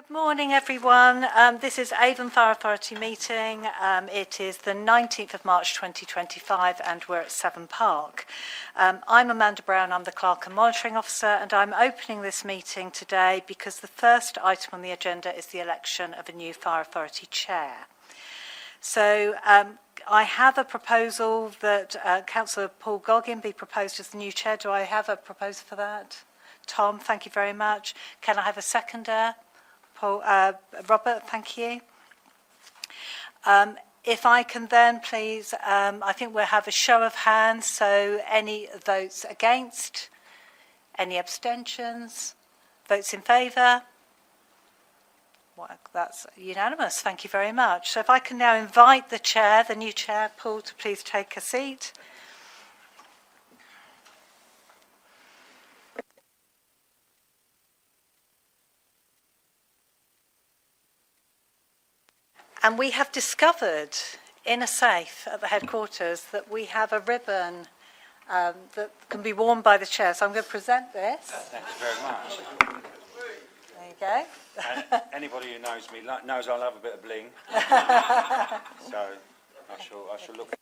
Good morning, everyone. This is Avon Fire Authority meeting. It is the 19th of March 2025 and we're at Severn Park. I'm Amanda Brown, I'm the Clerk and Monitoring Officer, and I'm opening this meeting today because the first item on the agenda is the election of a new Fire Authority Chair. So I have a proposal that Councillor Paul Goggin be proposed as the new Chair. Do I have a proposal for that? Tom, thank you very much. Can I have a seconder? Paul, Robert, thank you. If I can then please, I think we'll have a show of hands, so any votes against, any abstentions, votes in favour? Well, that's unanimous, thank you very much. So if I can now invite the Chair, the new Chair, Paul, to please take a seat. And we have discovered in a safe at the headquarters that we have a ribbon that can be worn by the Chair. So I'm going to present this. Thank you very much. There you go. And anybody who knows me knows I love a bit of bling. So I shall look.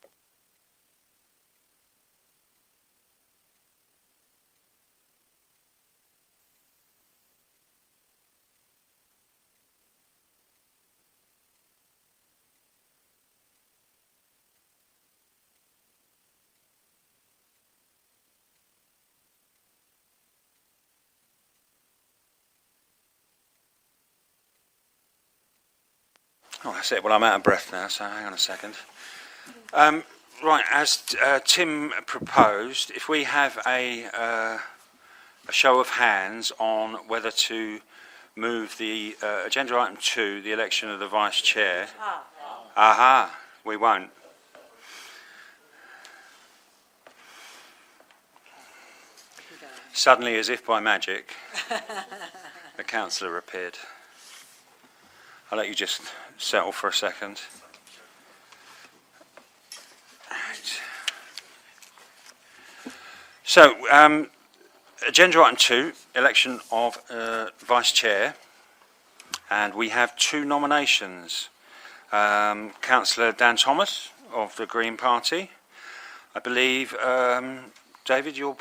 Oh, that's it. Well, I'm out of breath now, so hang on a second. Right, as Tim proposed, if we have a show of hands on whether to move the agenda item 2, the election of the Vice Chair. Aha, we won't. Suddenly, as if by magic, the councillor appeared. I'll let you just settle for a second. Right. So, agenda item 2, election of Vice Chair, and we have 2 nominations. Councillor Dan Thomas of the Green Party. I believe, David, you're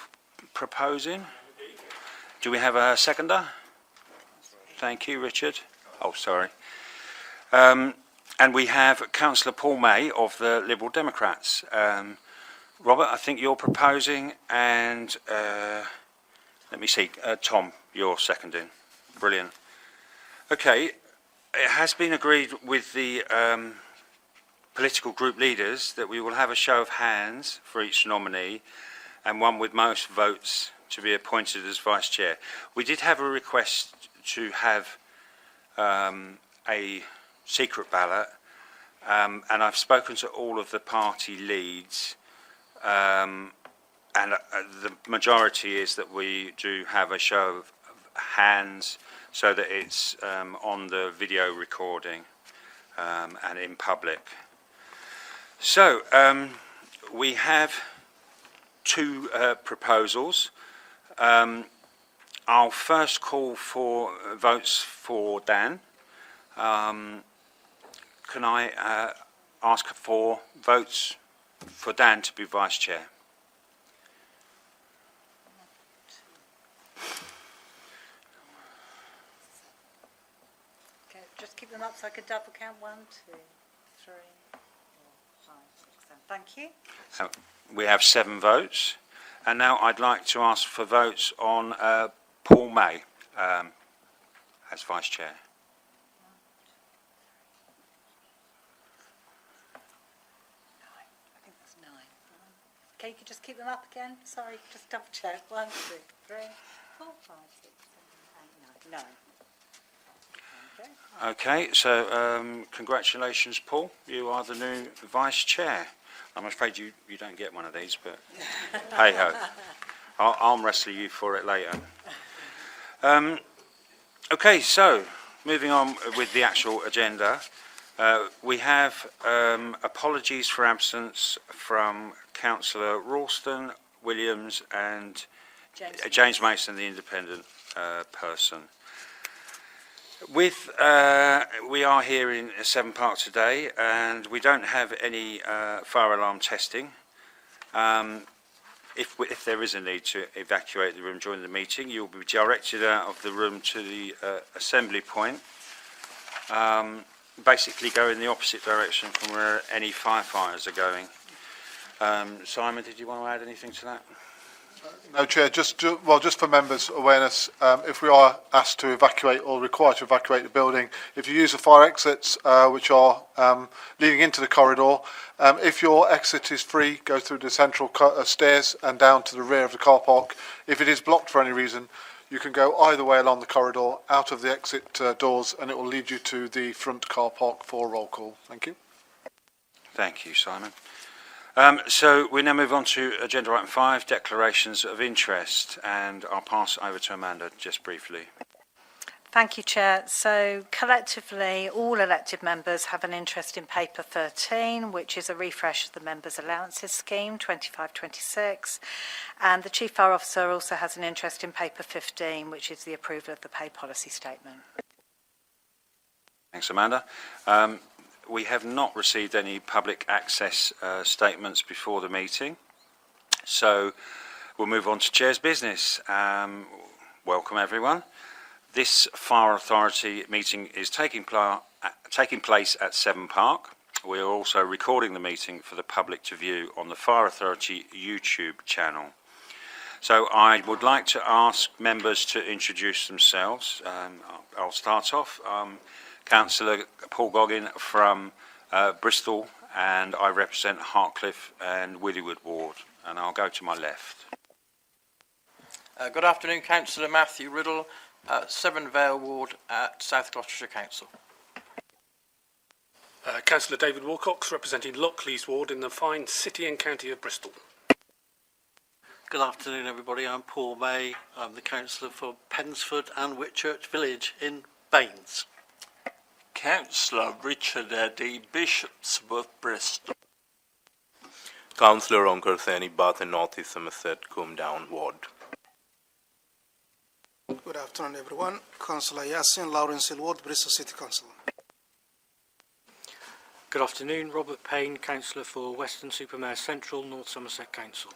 proposing? Do we have a seconder? Thank you, Richard. Oh, sorry. And we have Councillor Paul May of the Liberal Democrats. Robert, I think you're proposing, and let me see, Tom, you're seconding. Brilliant. Okay, it has been agreed with the political group leaders that we will have a show of hands for each nominee and one with most votes to be appointed as Vice Chair. We did have a request to have a secret ballot, and I've spoken to all of the party leads, and the majority is that we do have a show of hands so that it's on the video recording and in public. So we have 2 proposals. I'll first call for votes for Dan. Can I ask for votes for Dan to be Vice Chair? Okay, just keep them up so I can double count. 1, 2, 3, 4, 5, 6, 7. Thank you. We have 7 votes. And now I'd like to ask for votes on Paul May as Vice Chair. Okay, you can just keep them up again. Sorry, just double check. 1, 2, 3, 4, 5, 6, 7, 8, 9. 9. Okay, so congratulations, Paul. You are the new Vice Chair. I'm afraid you don't get one of these, but hey ho. I'll arm wrestle you for it later. Okay, so moving on with the actual agenda. We have apologies for absence from Councillor Ralston, Williams and James Mason, the independent person. We are here in Severn Park today, and we don't have any fire alarm testing. If there is a need to evacuate the room during the meeting, you'll be directed out of the room to the assembly point. Basically go in the opposite direction from where any firefighters are going. Simon, did you want to add anything to that? No, Chair, just for members' awareness, if we are asked to evacuate or required to evacuate the building, if you use the fire exits, which are leading into the corridor, if your exit is free, go through the central stairs and down to the rear of the car park. If it is blocked for any reason, you can go either way along the corridor, out of the exit doors, and it will lead you to the front car park for roll call. Thank you. Thank you, Simon. So we now move on to agenda item 5, declarations of interest, and I'll pass over to Amanda just briefly. Thank you, Chair. So collectively, all elected members have an interest in paper 13, which is a refresh of the Members' Allowances Scheme 25-26, and the Chief Fire Officer also has an interest in paper 15, which is the approval of the pay policy statement. Thanks, Amanda. We have not received any public access statements before the meeting, so we'll move on to Chair's business. Welcome, everyone. This Fire Authority meeting is taking place at Severn Park. We are also recording the meeting for the public to view on the Fire Authority YouTube channel. So I would like to ask members to introduce themselves. I'll start off. Councillor Paul Goggin from Bristol, and I represent Hartcliffe and Withywood Ward, and I'll go to my left. Good afternoon, Councillor Matthew Riddle, Severn Vale Ward at South Gloucestershire Council. Councillor David Wilcox, representing Lockleys Ward in the fine city and county of Bristol. Good afternoon, everybody. I'm Paul May. I'm the councillor for Pensford and Whitchurch Village in Baines. Councillor Richard Eddy, Bishopsworth, Bristol. Councillor Onkartheni, Bath and North East Somerset, Combe Down Ward. Good afternoon, everyone. Councillor Yasin, Lawrence Hill Ward, Bristol City Council. Good afternoon, Robert Payne, Councillor for Weston-super-Mare Central, North Somerset Council.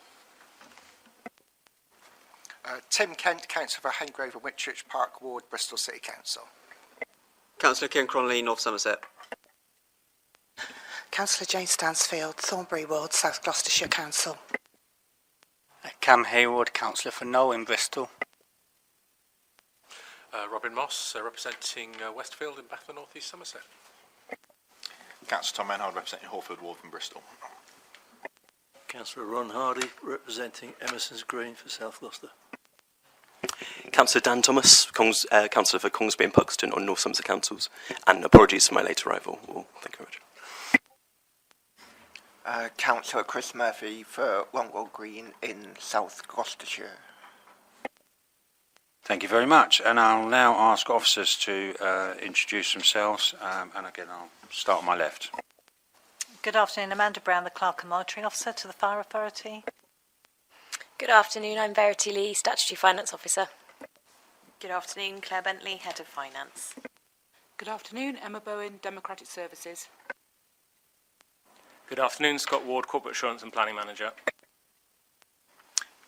Tim Kent, Councillor for Hengrave and Whitchurch Park Ward, Bristol City Council. Councillor Kieran Cronley, North Somerset. Councillor Jane Stansfield, Thornbury Ward, South Gloucestershire Council. Cam Hayward, Councillor for Knoll in Bristol. Robin Moss, representing Westfield in Bath and North East Somerset. Councillor Tom Menhard, representing Hawford Ward from Bristol. Councillor Ron Hardy, representing Emerson's Green for South Gloucester. Councillor Dan Thomas, Councillor for Congsby and Puxton on North Somerset Councils, and apologies for my late arrival. Well, thank you very much. Councillor Chris Murphy for Longwell Green in South Gloucestershire. Thank you very much, and I'll now ask officers to introduce themselves, and again I'll start on my left. Good afternoon, Amanda Brown, the Clerk and Monitoring Officer to the Fire Authority. Good afternoon, I'm Verity Lee, Statutory Finance Officer. Good afternoon, Claire Bentley, Head of Finance. Good afternoon, Emma Bowen, Democratic Services. Good afternoon, Scott Ward, Corporate Assurance and Planning Manager.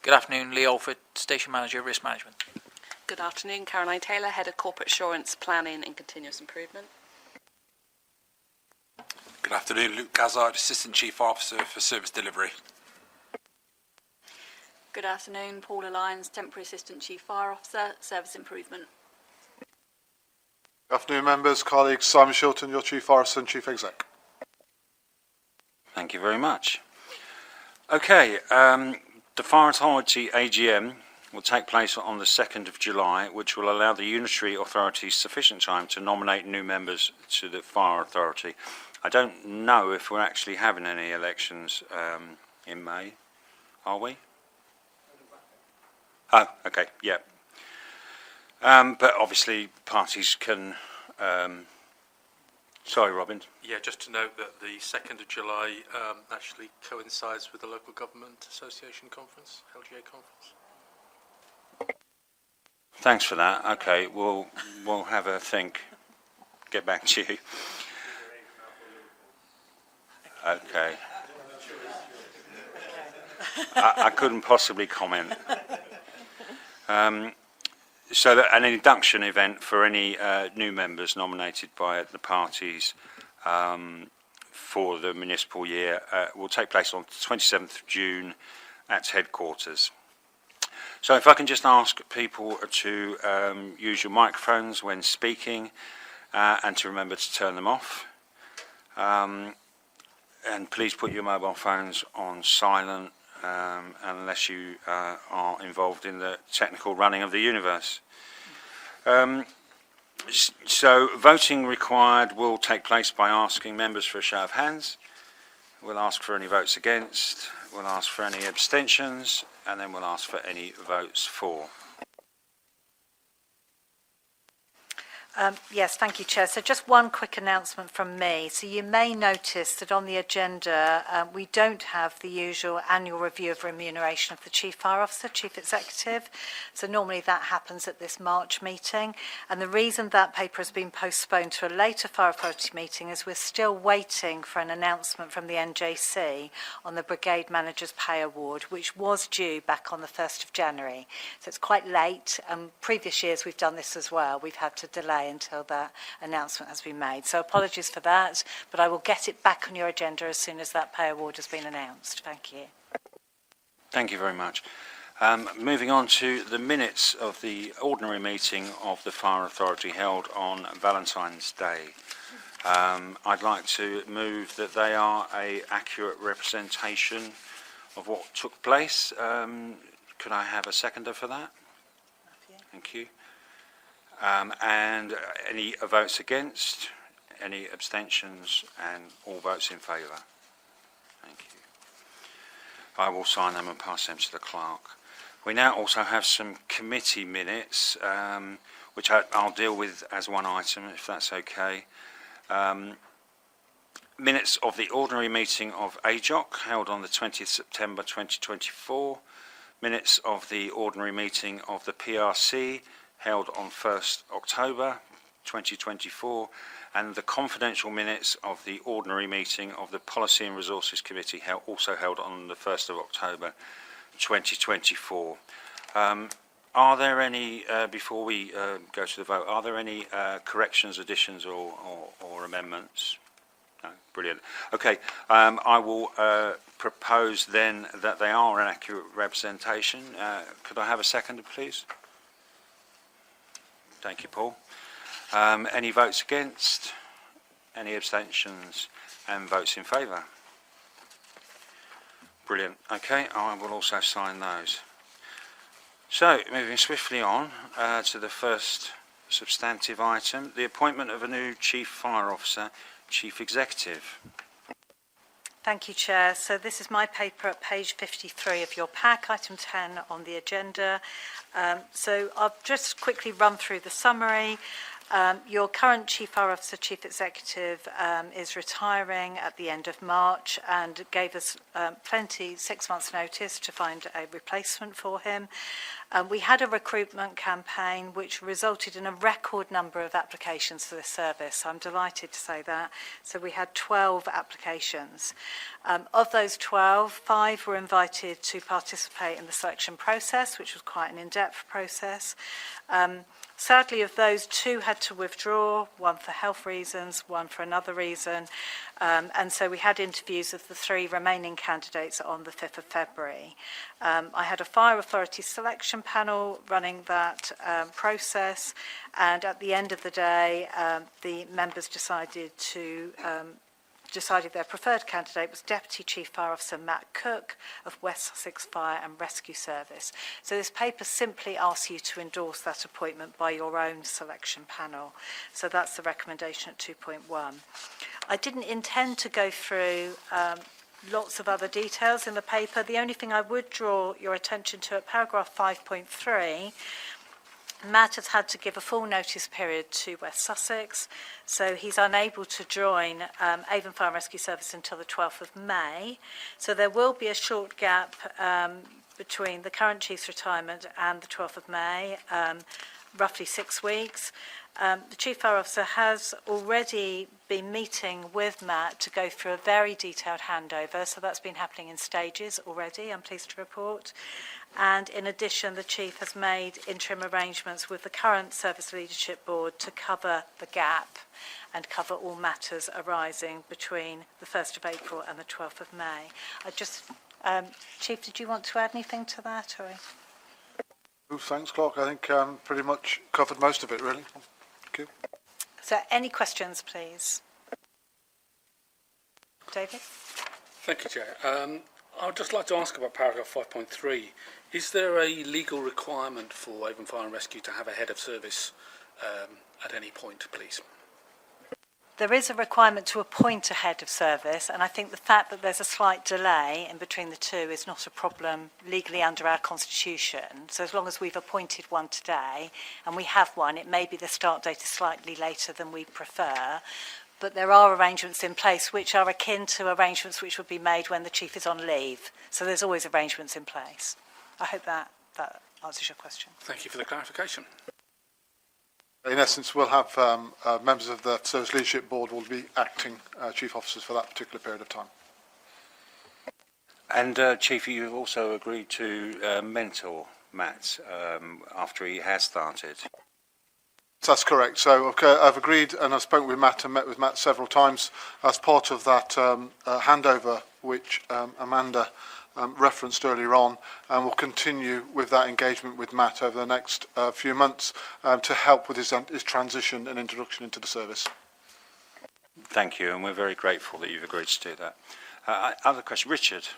Good afternoon, Lee Alford, Station Manager, Risk Management. Good afternoon, Caroline Taylor, Head of Corporate Assurance, Planning and Continuous Improvement. Good afternoon, Luke Gazzard, Assistant Chief Officer for Service Delivery. Good afternoon, Paula Lyons, Temporary Assistant Chief Fire Officer, Service Improvement. Good afternoon, members, colleagues. Simon Shilton, your Chief Fire Officer and Chief Exec. Thank you very much. Okay, the Fire Authority AGM will take place on the 2nd of July, which will allow the unitary authorities sufficient time to nominate new members to the Fire Authority. I don't know if we're actually having any elections in May, are we? Oh, okay, yeah. But obviously parties can... sorry, Robin. Yeah, just to note that the 2nd of July actually coincides with the Local Government Association Conference, LGA Conference. Thanks for that. Okay, we'll have a think. Get back to you. Okay. I couldn't possibly comment. So that an induction event for any new members nominated by the parties for the municipal year will take place on the 27th of June at headquarters. So if I can just ask people to use your microphones when speaking and to remember to turn them off. And please put your mobile phones on silent unless you are involved in the technical running of the universe. So voting required will take place by asking members for a show of hands. We'll ask for any votes against, we'll ask for any abstentions, and then we'll ask for any votes for. Yes, thank you, Chair. So just one quick announcement from me. So you may notice that on the agenda we don't have the usual annual review of remuneration of the Chief Fire Officer, Chief Executive. So normally that happens at this March meeting. And the reason that paper has been postponed to a later Fire Authority meeting is we're still waiting for an announcement from the NJC on the Brigade Manager's Pay Award, which was due back on the 1st of January. So it's quite late. Previous years we've done this as well. We've had to delay until that announcement has been made. So apologies for that, but I will get it back on your agenda as soon as that pay award has been announced. Thank you. Thank you very much. Moving on to the minutes of the ordinary meeting of the Fire Authority held on Valentine's Day. I'd like to move that they are an accurate representation of what took place. Could I have a seconder for that? Thank you. And any votes against, any abstentions, and all votes in favour. Thank you. I will sign them and pass them to the clerk. We now also have some committee minutes, which I'll deal with as one item, if that's okay. Minutes of the ordinary meeting of AJOC, held on the 20th September 2024. Minutes of the ordinary meeting of the PRC, held on 1st October 2024, and the confidential minutes of the ordinary meeting of the Policy and Resources Committee, also held on the 1st of October 2024. Are there any, before we go to the vote, are there any corrections, additions or amendments? No, brilliant. Okay, I will propose then that they are an accurate representation. Could I have a seconder, please? Thank you, Paul. Any votes against? Any abstentions? And votes in favour? Brilliant. Okay, I will also sign those. So, moving swiftly on to the first substantive item, the appointment of a new Chief Fire Officer, Chief Executive. Thank you, Chair. So this is my paper at page 53 of your pack, item 10 on the agenda. So I'll just quickly run through the summary. Your current Chief Fire Officer, Chief Executive, is retiring at the end of March and gave us 6 months' notice to find a replacement for him. We had a recruitment campaign which resulted in a record number of applications for this service. I'm delighted to say that. So we had 12 applications. Of those 12, 5 were invited to participate in the selection process, which was quite an in-depth process. Sadly, of those, 2 had to withdraw, 1 for health reasons, 1 for another reason. And so we had interviews of the 3 remaining candidates on the 5th of February. I had a Fire Authority selection panel running that process, and at the end of the day, the members decided their preferred candidate was Deputy Chief Fire Officer Matt Cook of West Sussex Fire and Rescue Service. So this paper simply asks you to endorse that appointment by your own selection panel. So that's the recommendation at 2.1. I didn't intend to go through lots of other details in the paper. The only thing I would draw your attention to at paragraph 5.3, Matt has had to give a full notice period to West Sussex, so he's unable to join Avon Fire and Rescue Service until the 12th of May. So there will be a short gap between the current Chief's retirement and the 12th of May, roughly 6 weeks. The Chief Fire Officer has already been meeting with Matt to go through a very detailed handover, so that's been happening in stages already, I'm pleased to report. And in addition, the Chief has made interim arrangements with the current Service Leadership Board to cover the gap and cover all matters arising between the 1st of April and the 12th of May. Chief, did you want to add anything to that? Or? Thanks, Clark. I think pretty much covered most of it, really. Thank you. So any questions, please? David? Thank you, Chair. I would just like to ask about paragraph 5.3. Is there a legal requirement for Avon Fire and Rescue to have a head of service at any point, please? There is a requirement to appoint a head of service, and I think the fact that there's a slight delay in between the two is not a problem legally under our constitution. So as long as we've appointed one today, and we have one, it may be the start date is slightly later than we prefer, but there are arrangements in place which are akin to arrangements which would be made when the Chief is on leave. So there's always arrangements in place. I hope that answers your question. Thank you for the clarification. In essence, we'll have members of the Service Leadership Board will be acting chief officers for that particular period of time. And Chief, you've also agreed to mentor Matt after he has started. That's correct. So I've agreed, and I've spoken with Matt and met with Matt several times as part of that handover which Amanda referenced earlier on, and we'll continue with that engagement with Matt over the next few months to help with his transition and introduction into the service. Thank you, and we're very grateful that you've agreed to do that. Other question, Richard.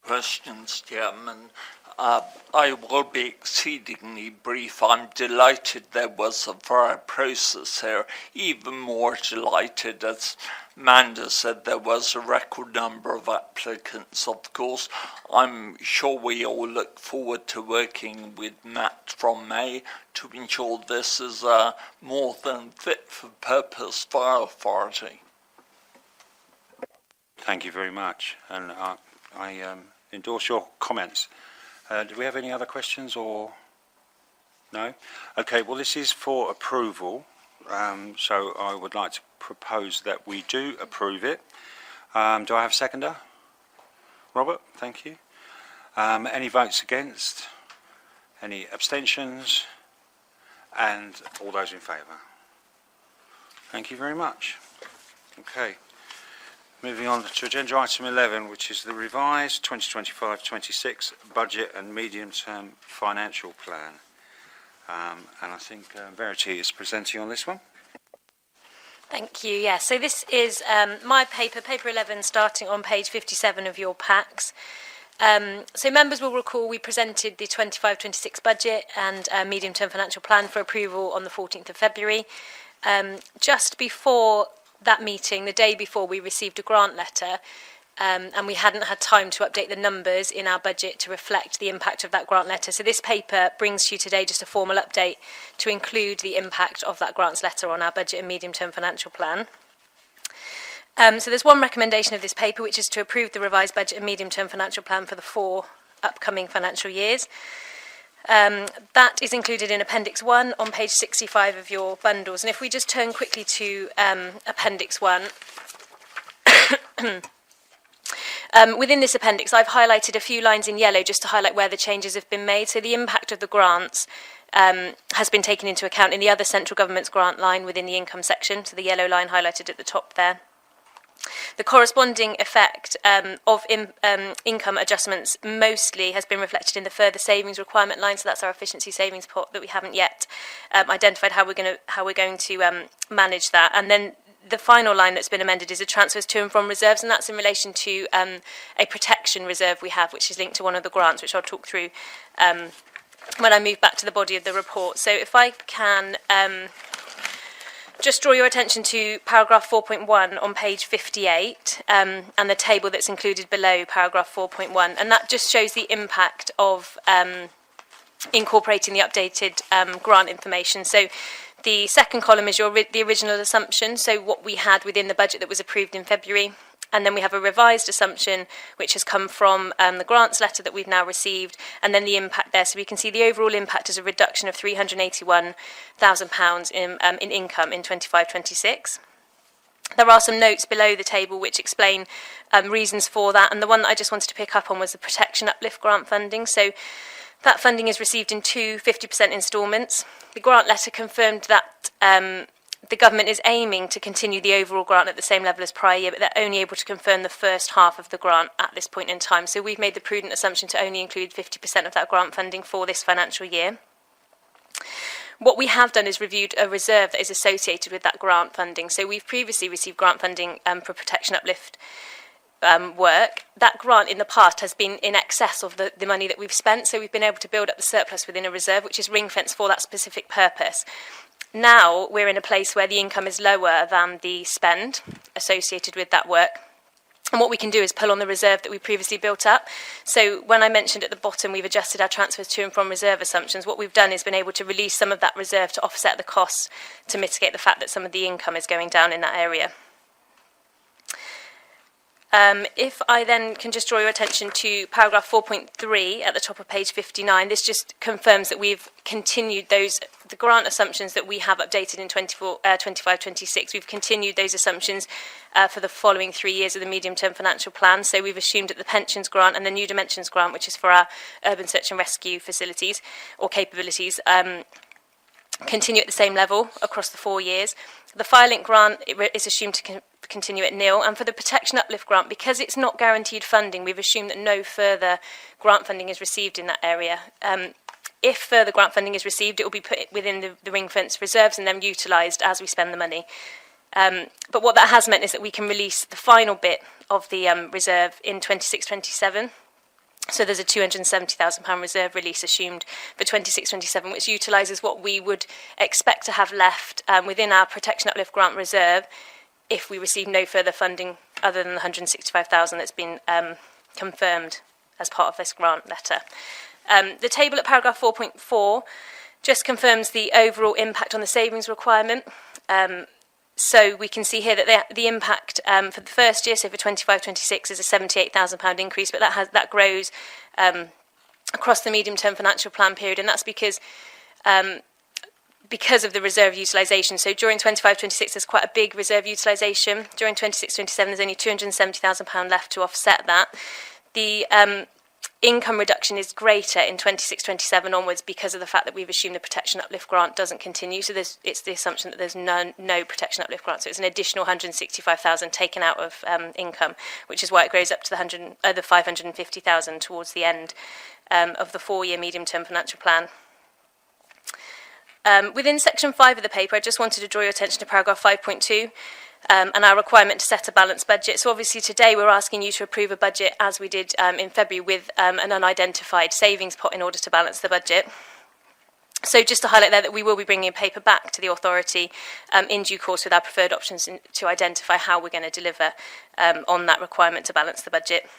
Questions, Chairman. I will be exceedingly brief. I'm delighted there was a thorough process here. Even more delighted, as Amanda said, there was a record number of applicants. Of course, I'm sure we all look forward to working with Matt from May to ensure this is a more than fit-for-purpose fire authority. Thank you very much, and I endorse your comments. Do we have any other questions or no? Okay, well this is for approval, so I would like to propose that we do approve it. Do I have a seconder? Robert, thank you. Any votes against? Any abstentions? And all those in favour? Thank you very much. Okay. Moving on to agenda item 11, which is the revised 2025-26 budget and medium-term financial plan. And I think Verity is presenting on this one. Thank you. Yeah, so this is my paper 11, starting on page 57 of your packs. So members will recall we presented the 25-26 budget and medium-term financial plan for approval on the 14th of February. Just before that meeting, the day before, we received a grant letter and we hadn't had time to update the numbers in our budget to reflect the impact of that grant letter. So this paper brings to you today just a formal update to include the impact of that grants letter on our budget and medium-term financial plan. So there's one recommendation of this paper, which is to approve the revised budget and medium-term financial plan for the 4 upcoming financial years. That is included in Appendix 1 on page 65 of your bundles. And if we just turn quickly to Appendix 1, within this appendix I've highlighted a few lines in yellow just to highlight where the changes have been made. So the impact of the grants has been taken into account in the other central government's grant line within the income section, so the yellow line highlighted at the top there. The corresponding effect of income adjustments mostly has been reflected in the further savings requirement line, so that's our efficiency savings pot that we haven't yet identified how we're going to manage that. And then the final line that's been amended is a transfers to and from reserves, and that's in relation to a protection reserve we have, which is linked to one of the grants, which I'll talk through when I move back to the body of the report. So if I can just draw your attention to paragraph 4.1 on page 58 and the table that's included below paragraph 4.1, and that just shows the impact of incorporating the updated grant information. So the second column is the original assumption, so what we had within the budget that was approved in February. And then we have a revised assumption, which has come from the grants letter that we've now received, and then the impact there. So we can see the overall impact is a reduction of £381,000 in income in 25-26. There are some notes below the table which explain reasons for that, and the one that I just wanted to pick up on was the Protection Uplift grant funding. So that funding is received in two 50% instalments. The grant letter confirmed that the government is aiming to continue the overall grant at the same level as prior year, but they're only able to confirm the first half of the grant at this point in time. So we've made the prudent assumption to only include 50% of that grant funding for this financial year. What we have done is reviewed a reserve that is associated with that grant funding. So we've previously received grant funding for Protection Uplift work. That grant in the past has been in excess of the money that we've spent, so we've been able to build up the surplus within a reserve, which is ring-fenced for that specific purpose. Now we're in a place where the income is lower than the spend associated with that work. And what we can do is pull on the reserve that we previously built up. So when I mentioned at the bottom we've adjusted our transfers to and from reserve assumptions, what we've done is been able to release some of that reserve to offset the costs to mitigate the fact that some of the income is going down in that area. If I then can just draw your attention to paragraph 4.3 at the top of page 59, this just confirms that we've continued the grant assumptions that we have updated in 25-26. We've continued those assumptions for the following 3 years of the medium-term financial plan. So we've assumed that the pensions grant and the new dimensions grant, which is for our urban search and rescue facilities or capabilities, continue at the same level across the 4 years. The Firelink grant is assumed to continue at nil, and for the Protection Uplift grant, because it's not guaranteed funding, we've assumed that no further grant funding is received in that area. If further grant funding is received, it will be put within the ring-fence reserves and then utilised as we spend the money. But what that has meant is that we can release the final bit of the reserve in 26-27. So there's a £270,000 reserve release assumed for 26-27, which utilises what we would expect to have left within our Protection Uplift grant reserve if we receive no further funding other than the £165,000 that's been confirmed as part of this grant letter. The table at paragraph 4.4 just confirms the overall impact on the savings requirement. So we can see here that the impact for the first year, so for 25-26, is a £78,000 increase, but that grows across the medium-term financial plan period, and that's because of the reserve utilisation. So during 25-26, there's quite a big reserve utilisation. During 26-27, there's only £270,000 left to offset that. The income reduction is greater in 26-27 onwards because of the fact that we've assumed the Protection Uplift grant doesn't continue. So it's the assumption that there's no Protection Uplift grant. So it's an additional £165,000 taken out of income, which is why it grows up to the £550,000 towards the end of the 4-year medium-term financial plan. Within section 5 of the paper, I just wanted to draw your attention to paragraph 5.2 and our requirement to set a balanced budget. So obviously today we're asking you to approve a budget as we did in February with an unidentified savings pot in order to balance the budget. So just to highlight there that we will be bringing a paper back to the authority in due course with our preferred options to identify how we're going to deliver on that requirement to balance the budget.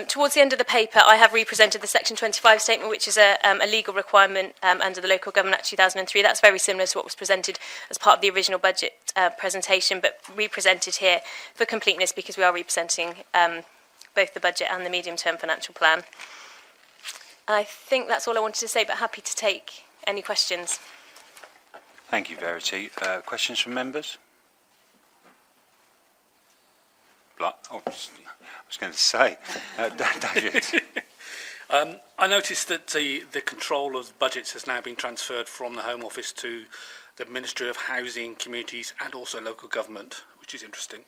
Towards the end of the paper, I have represented the Section 25 statement, which is a legal requirement under the Local Government Act 2003. That's very similar to what was presented as part of the original budget presentation, but represented here for completeness because we are representing both the budget and the medium-term financial plan. I think that's all I wanted to say, but happy to take any questions. Thank you, Verity. Questions from members? I was going to say, David. I noticed that the control of budgets has now been transferred from the Home Office to the Ministry of Housing, Communities and also Local Government, which is interesting.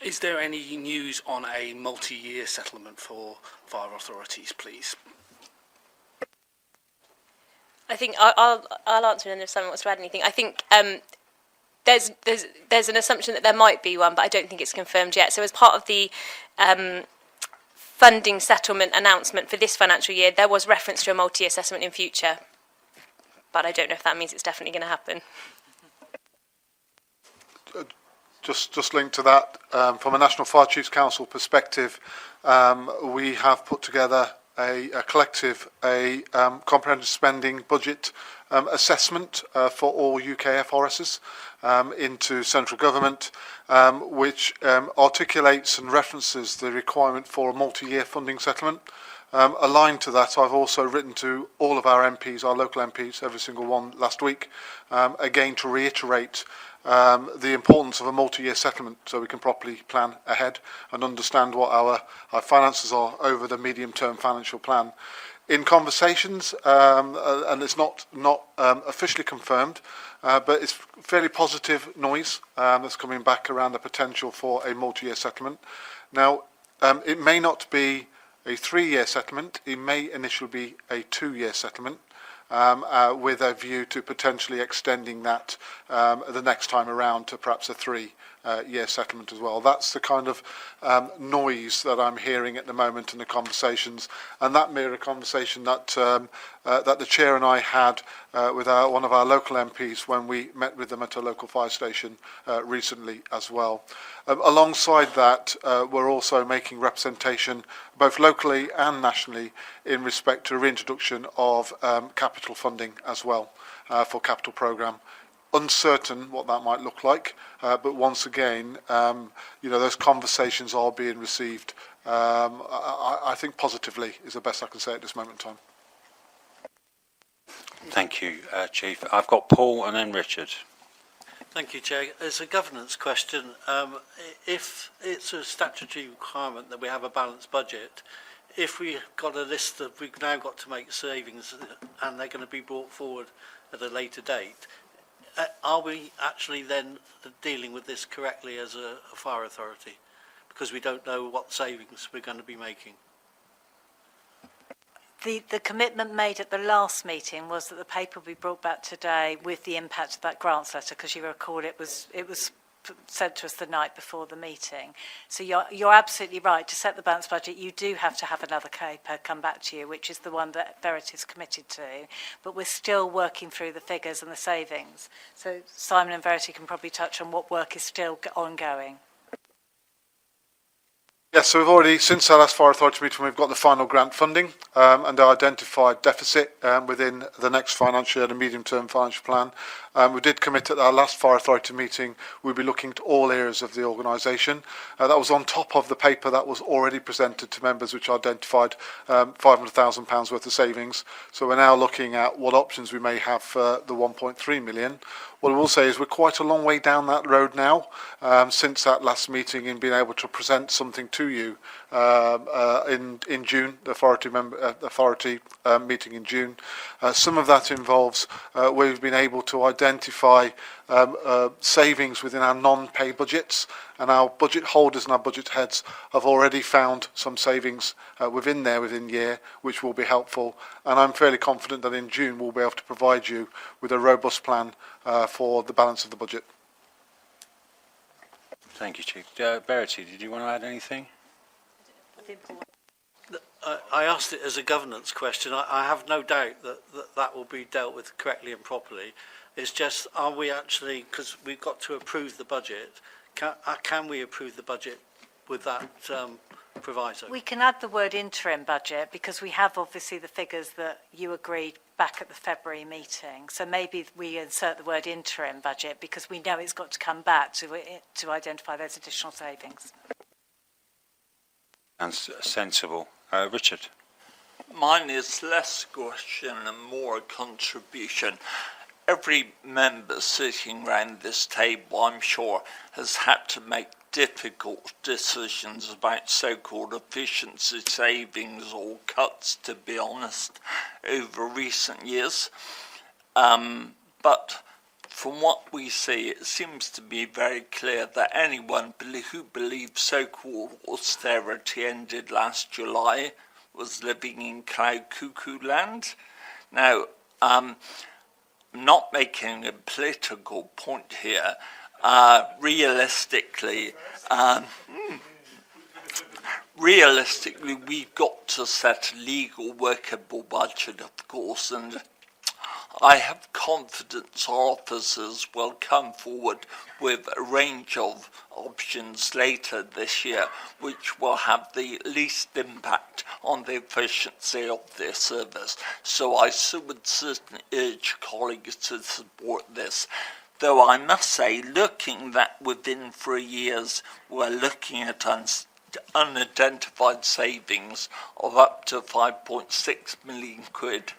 Is there any news on a multi-year settlement for fire authorities, please? I think I'll answer and if someone wants to add anything. I think there's an assumption that there might be one, but I don't think it's confirmed yet. So as part of the funding settlement announcement for this financial year, there was reference to a multi-year settlement in future, but I don't know if that means it's definitely going to happen. Just linked to that, from a National Fire Chiefs Council perspective, we have put together a collective comprehensive spending budget assessment for all UK FRSs into central government, which articulates and references the requirement for a multi-year funding settlement. Aligned to that, I've also written to all of our MPs, our local MPs, every single one last week, again to reiterate the importance of a multi-year settlement so we can properly plan ahead and understand what our finances are over the medium-term financial plan. In conversations, and it's not officially confirmed, but it's fairly positive noise that's coming back around the potential for a multi-year settlement. Now, it may not be a 3-year settlement, it may initially be a 2-year settlement, with a view to potentially extending that the next time around to perhaps a 3-year settlement as well. That's the kind of noise that I'm hearing at the moment in the conversations, and that mirror conversation that that the Chair and I had with one of our local MPs when we met with them at a local fire station recently as well. Alongside that, we're also making representation both locally and nationally in respect to reintroduction of capital funding as well for capital programme. Uncertain what that might look like, but once again, those conversations are being received, I think positively is the best I can say at this moment in time. Thank you, Chief. I've got Paul and then Richard. Thank you, Chair. It's a governance question. If it's a statutory requirement that we have a balanced budget, if we've got a list that we've now got to make savings and they're going to be brought forward at a later date, are we actually then dealing with this correctly as a fire authority? Because we don't know what savings we're going to be making. The commitment made at the last meeting was that the paper will be brought back today with the impact of that grants letter, because you recall it was sent to us the night before the meeting. So you're absolutely right. To set the balanced budget, you do have to have another paper come back to you, which is the one that Verity is committed to. But we're still working through the figures and the savings. So Simon and Verity can probably touch on what work is still ongoing. Yes, so we've already, since our last Fire Authority meeting, we've got the final grant funding and our identified deficit within the next financial year, the medium-term financial plan. We did commit at our last Fire Authority meeting, we'll be looking at all areas of the organisation. That was on top of the paper that was already presented to members, which identified £500,000 worth of savings. So we're now looking at what options we may have for the 1.3 million. What I will say is we're quite a long way down that road now, since that last meeting, in being able to present something to you in June, the authority meeting in June. Some of that involves we've been able to identify savings within our non-pay budgets, and our budget holders and our budget heads have already found some savings within year, which will be helpful. And I'm fairly confident that in June we'll be able to provide you with a robust plan for the balance of the budget. Thank you, Chief. Verity, did you want to add anything? I asked it as a governance question. I have no doubt that will be dealt with correctly and properly. It's just, are we actually, because we've got to approve the budget, can we approve the budget with that proviso? We can add the word interim budget because we have obviously the figures that you agreed back at the February meeting. So maybe we insert the word interim budget because we know it's got to come back to identify those additional savings. And sensible. Richard. Mine is less question and more contribution. Every member sitting round this table, I'm sure, has had to make difficult decisions about so-called efficiency savings or cuts, to be honest, over recent years. But from what we see, it seems to be very clear that anyone who believes so-called austerity ended last July was living in cloud cuckoo land. Now, I'm not making a political point here. Realistically, we've got to set a legal workable budget, of course, and I have confidence our officers will come forward with a range of options later this year which will have the least impact on the efficiency of their service. So I would certainly urge colleagues to support this. Though I must say, looking that within 3 years we're looking at unidentified savings of up to 5.6 million quid,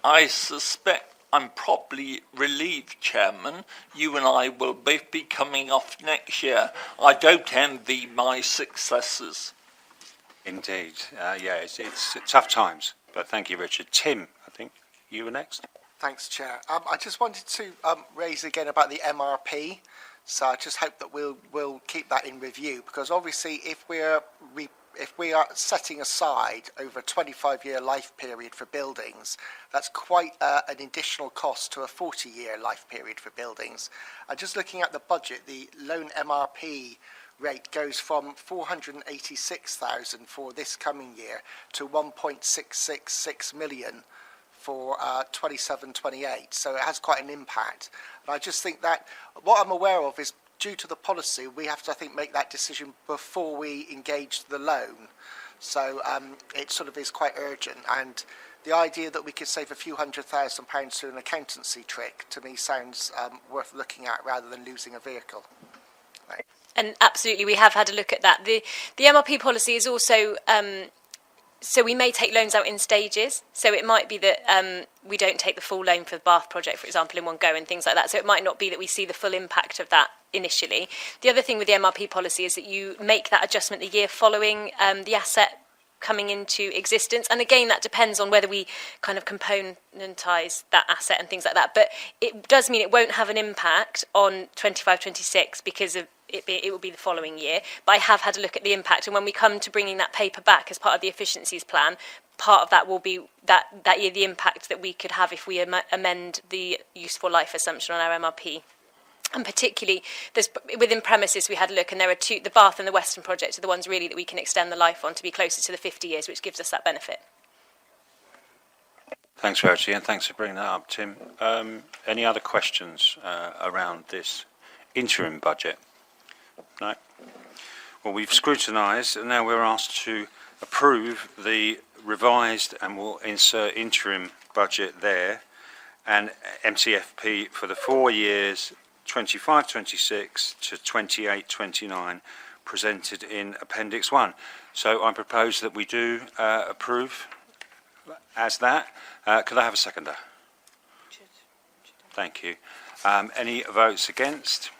I suspect I'm probably relieved, Chairman. You and I will both be coming off next year. I don't envy my successors. Indeed. Yeah, it's tough times. But thank you, Richard. Tim, I think you were next. Thanks, Chair. I just wanted to raise again about the MRP. So I just hope that we'll keep that in review, because obviously if we are setting aside over a 25-year life period for buildings, that's quite an additional cost to a 40-year life period for buildings. And just looking at the budget, the loan MRP rate goes from 486,000 for this coming year to 1.666 million for 27-28, so it has quite an impact. And I just think that what I'm aware of is, due to the policy, we have to, I think, make that decision before we engage the loan. So it sort of is quite urgent, and the idea that we could save a few £100,000 through an accountancy trick, to me, sounds worth looking at rather than losing a vehicle. Thanks. And absolutely, we have had a look at that. The MRP policy is also... So we may take loans out in stages. So it might be that we don't take the full loan for the Bath project, for example, in one go and things like that. So it might not be that we see the full impact of that initially. The other thing with the MRP policy is that you make that adjustment the year following the asset coming into existence. And again, that depends on whether we kind of componentise that asset and things like that. But it does mean it won't have an impact on 25-26 because of it will be the following year. But I have had a look at the impact, and when we come to bringing that paper back as part of the efficiencies plan, part of that will be that year the impact that we could have if we amend the useful life assumption on our MRP. And particularly, within premises, we had a look, and there are two, the Bath and the Western project are the ones really that we can extend the life on to be closer to the 50 years, which gives us that benefit. Thanks, Verity, and thanks for bringing that up, Tim. Any other questions around this interim budget? No? Well, we've scrutinised, and now we're asked to approve the revised, and we'll insert interim budget there, and MTFP for the 4 years 25-26 to 28-29 presented in Appendix 1. So I propose that we do approve as that. Could I have a seconder? Thank you. Any votes against?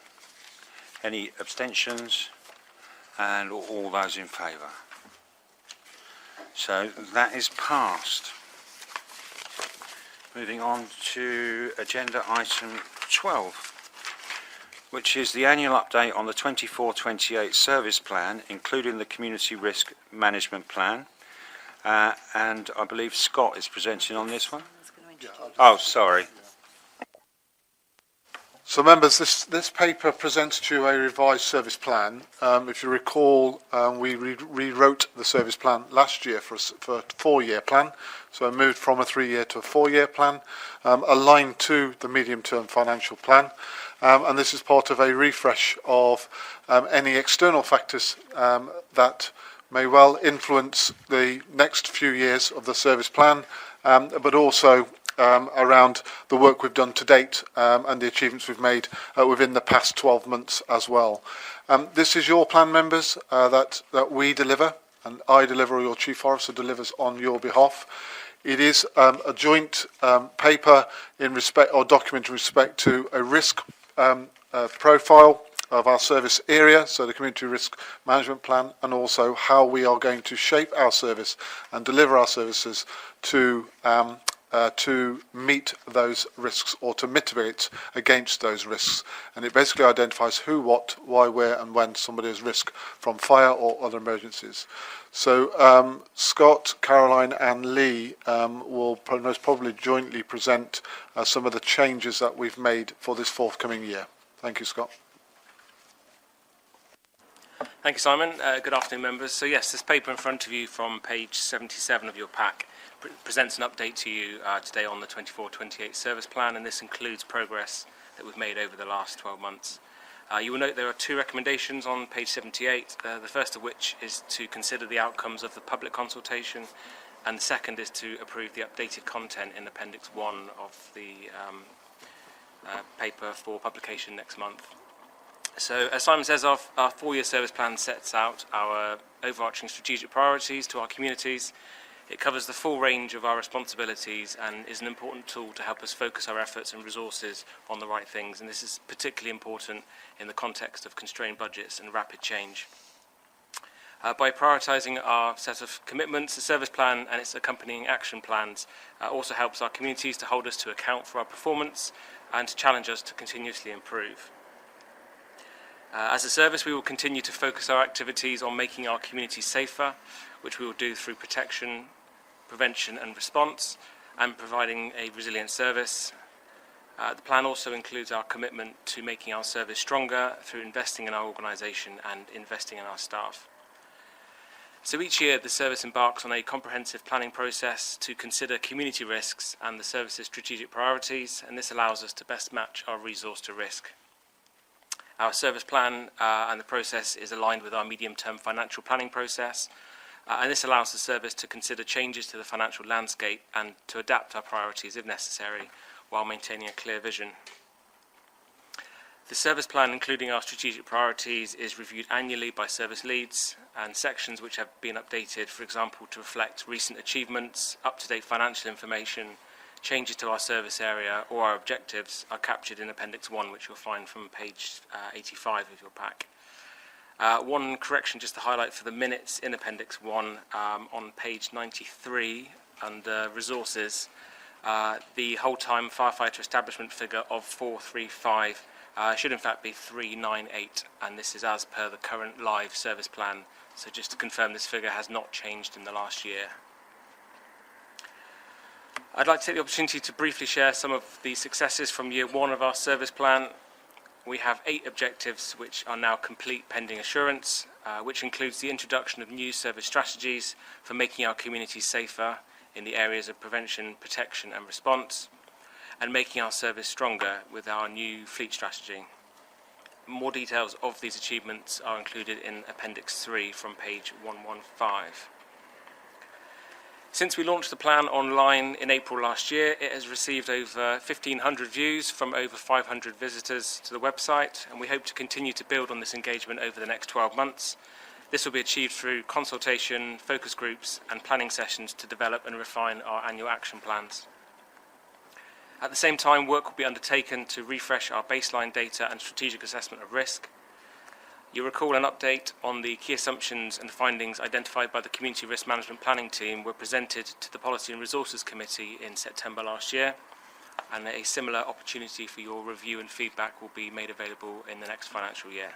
Any abstentions? And all those in favour? So that is passed. Moving on to agenda item 12, which is the annual update on the 24-28 service plan, including the community risk management plan. And I believe Scott is presenting on this one. Oh, sorry. So, members, this paper presents to you a revised service plan. If you recall, we rewrote the service plan last year for a 4-year plan. So I moved from a 3-year to a 4-year plan, aligned to the medium-term financial plan. And this is part of a refresh of any external factors that may well influence the next few years of the service plan, but also around the work we've done to date and the achievements we've made within the past 12 months as well. This is your plan, members, that we deliver, and I deliver, or your Chief Forester delivers on your behalf. It is a joint paper in respect, or document in respect to a risk profile of our service area, so the community risk management plan, and also how we are going to shape our service and deliver our services to meet those risks, or to mitigate against those risks. And it basically identifies who, what, why, where and when somebody is risk from fire or other emergencies. So Scott, Caroline and Lee will most probably jointly present some of the changes that we've made for this forthcoming year. Thank you, Scott. Thank you, Simon. Good afternoon, members. So yes, this paper in front of you from page 77 of your pack presents an update to you today on the 24-28 service plan, and this includes progress that we've made over the last 12 months. You will note there are two recommendations on page 78, the first of which is to consider the outcomes of the public consultation, and the second is to approve the updated content in Appendix 1 of the paper for publication next month. So, as Simon says, our 4-year service plan sets out our overarching strategic priorities to our communities. It covers the full range of our responsibilities and is an important tool to help us focus our efforts and resources on the right things, and this is particularly important in the context of constrained budgets and rapid change. By prioritising our set of commitments, the service plan and its accompanying action plans also helps our communities to hold us to account for our performance and to challenge us to continuously improve. As a service, we will continue to focus our activities on making our communities safer, which we will do through protection, prevention and response, and providing a resilient service. The plan also includes our commitment to making our service stronger through investing in our organisation and investing in our staff. So each year the service embarks on a comprehensive planning process to consider community risks and the service's strategic priorities, and this allows us to best match our resource to risk. Our service plan and the process is aligned with our medium-term financial planning process, and this allows the service to consider changes to the financial landscape and to adapt our priorities if necessary, while maintaining a clear vision. The service plan, including our strategic priorities, is reviewed annually by service leads, and sections which have been updated, for example, to reflect recent achievements, up-to-date financial information, changes to our service area or our objectives, are captured in Appendix 1, which you'll find from page 85 of your pack. One correction just to highlight for the minutes in Appendix 1, on page 93 under Resources, the whole-time firefighter establishment figure of 435 should in fact be 398, and this is as per the current live service plan. So just to confirm, this figure has not changed in the last year. I'd like to take the opportunity to briefly share some of the successes from year 1 of our service plan. We have 8 objectives which are now complete pending assurance, which includes the introduction of new service strategies for making our communities safer in the areas of prevention, protection and response, and making our service stronger with our new fleet strategy. More details of these achievements are included in Appendix 3 from page 115. Since we launched the plan online in April last year, it has received over 1,500 views from over 500 visitors to the website, and we hope to continue to build on this engagement over the next 12 months. This will be achieved through consultation, focus groups and planning sessions to develop and refine our annual action plans. At the same time, work will be undertaken to refresh our baseline data and strategic assessment of risk. You'll recall an update on the key assumptions and findings identified by the Community Risk Management Planning Team were presented to the Policy and Resources Committee in September last year, and a similar opportunity for your review and feedback will be made available in the next financial year.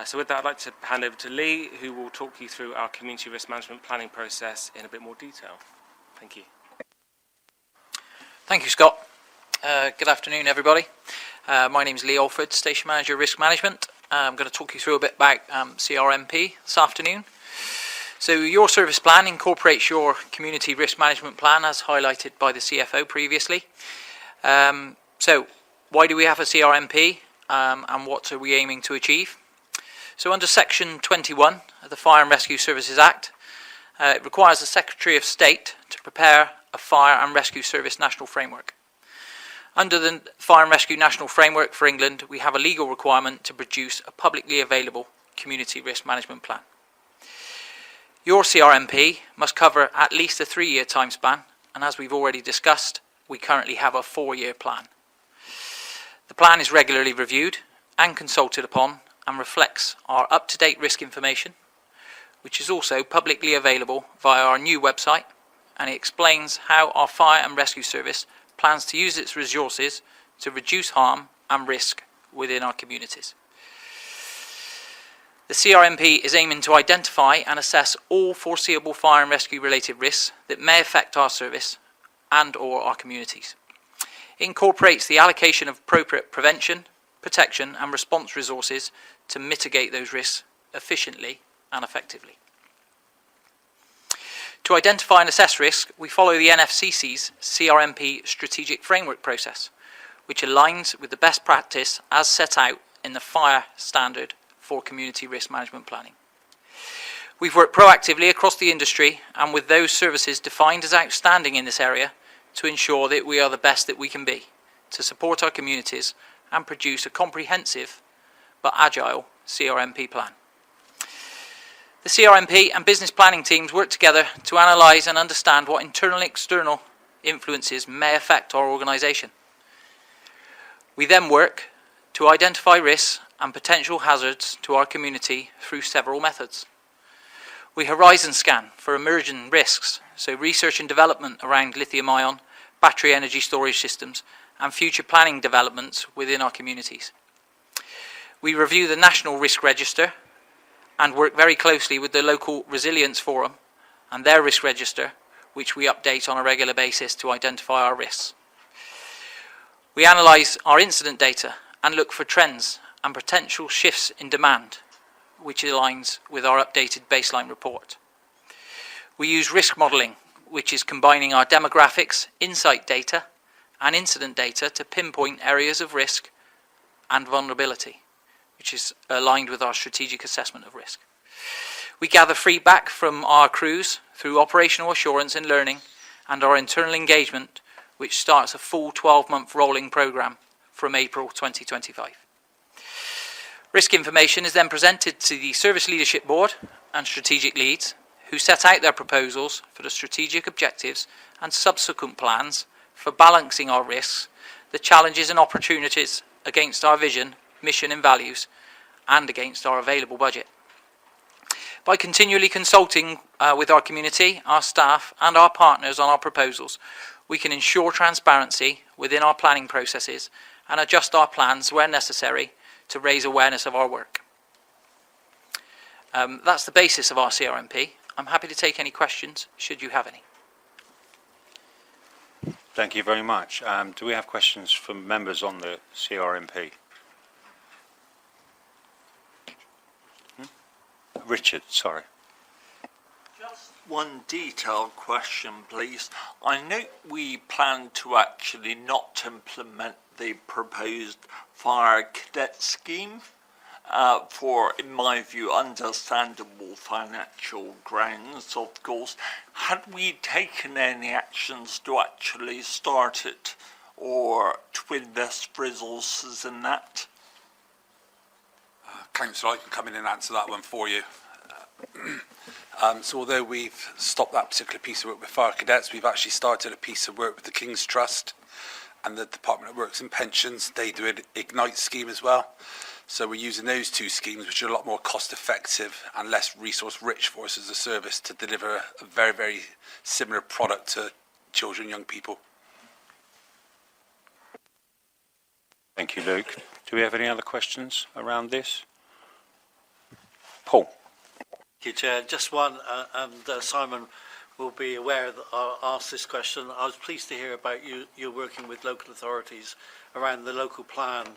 So with that, I'd like to hand over to Lee, who will talk you through our Community Risk Management Planning process in a bit more detail. Thank you. Thank you, Scott. Good afternoon, everybody. My name is Lee Alford, Station Manager, Risk Management. I'm going to talk you through a bit about CRMP this afternoon. So your service plan incorporates your Community Risk Management Plan, as highlighted by the CFO previously. So why do we have a CRMP, and what are we aiming to achieve? So under Section 21 of the Fire and Rescue Services Act, it requires the Secretary of State to prepare a Fire and Rescue Service National Framework. Under the Fire and Rescue National Framework for England, we have a legal requirement to produce a publicly available Community Risk Management Plan. Your CRMP must cover at least a 3-year time span, and as we've already discussed, we currently have a 4-year plan. The plan is regularly reviewed and consulted upon and reflects our up-to-date risk information, which is also publicly available via our new website, and it explains how our Fire and Rescue Service plans to use its resources to reduce harm and risk within our communities. The CRMP is aiming to identify and assess all foreseeable fire and rescue related risks that may affect our service and or our communities. It incorporates the allocation of appropriate prevention, protection and response resources to mitigate those risks efficiently and effectively. To identify and assess risk, we follow the NFCC's CRMP strategic framework process, which aligns with the best practice as set out in the FIRE standard for community risk management planning. We've worked proactively across the industry and with those services defined as outstanding in this area to ensure that we are the best that we can be, to support our communities and produce a comprehensive but agile CRMP plan. The CRMP and business planning teams work together to analyse and understand what internal and external influences may affect our organisation. We then work to identify risks and potential hazards to our community through several methods. We horizon scan for emerging risks, so research and development around lithium-ion, battery energy storage systems, and future planning developments within our communities. We review the National Risk Register and work very closely with the local Resilience Forum and their risk register, which we update on a regular basis to identify our risks. We analyse our incident data and look for trends and potential shifts in demand, which aligns with our updated baseline report. We use risk modelling, which is combining our demographics, insight data and incident data to pinpoint areas of risk and vulnerability, which is aligned with our strategic assessment of risk. We gather feedback from our crews through operational assurance and learning and our internal engagement, which starts a full 12-month rolling programme from April 2025. Risk information is then presented to the Service Leadership Board and strategic leads, who set out their proposals for the strategic objectives and subsequent plans for balancing our risks, the challenges and opportunities against our vision, mission and values, and against our available budget. By continually consulting with our community, our staff and our partners on our proposals, we can ensure transparency within our planning processes and adjust our plans where necessary to raise awareness of our work. That's the basis of our CRMP. I'm happy to take any questions, should you have any. Thank you very much. Do we have questions from members on the CRMP? Richard, sorry. Just one detailed question, please. I note we plan to actually not implement the proposed fire cadet scheme for, in my view, understandable financial grounds, of course. Had we taken any actions to actually start it or to invest resources in that? Councillor, I can come in and answer that one for you. So although we've stopped that particular piece of work with fire cadets, we've actually started a piece of work with the King's Trust and the Department of Works and Pensions. They do an Ignite scheme as well. So we're using those two schemes, which are a lot more cost effective and less resource rich for us as a service to deliver a very, very similar product to children and young people. Thank you, Luke. Do we have any other questions around this? Paul. Thank you, Chair. Just one, and Simon will be aware that I'll ask this question. I was pleased to hear about you working with local authorities around the local plan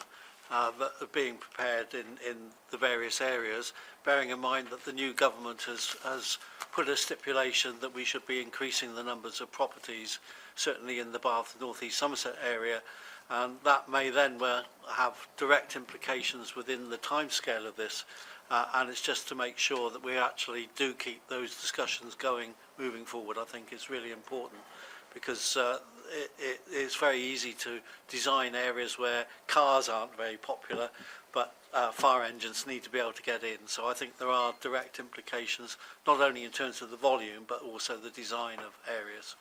that are being prepared in the various areas, bearing in mind that the new government has put a stipulation that we should be increasing the numbers of properties, certainly in the Bath and North East Somerset area, and that may then have direct implications within the timescale of this. And it's just to make sure that we actually do keep those discussions going moving forward. I think it's really important because it is very easy to design areas where cars aren't very popular, but fire engines need to be able to get in. So I think there are direct implications, not only in terms of the volume, but also the design of areas.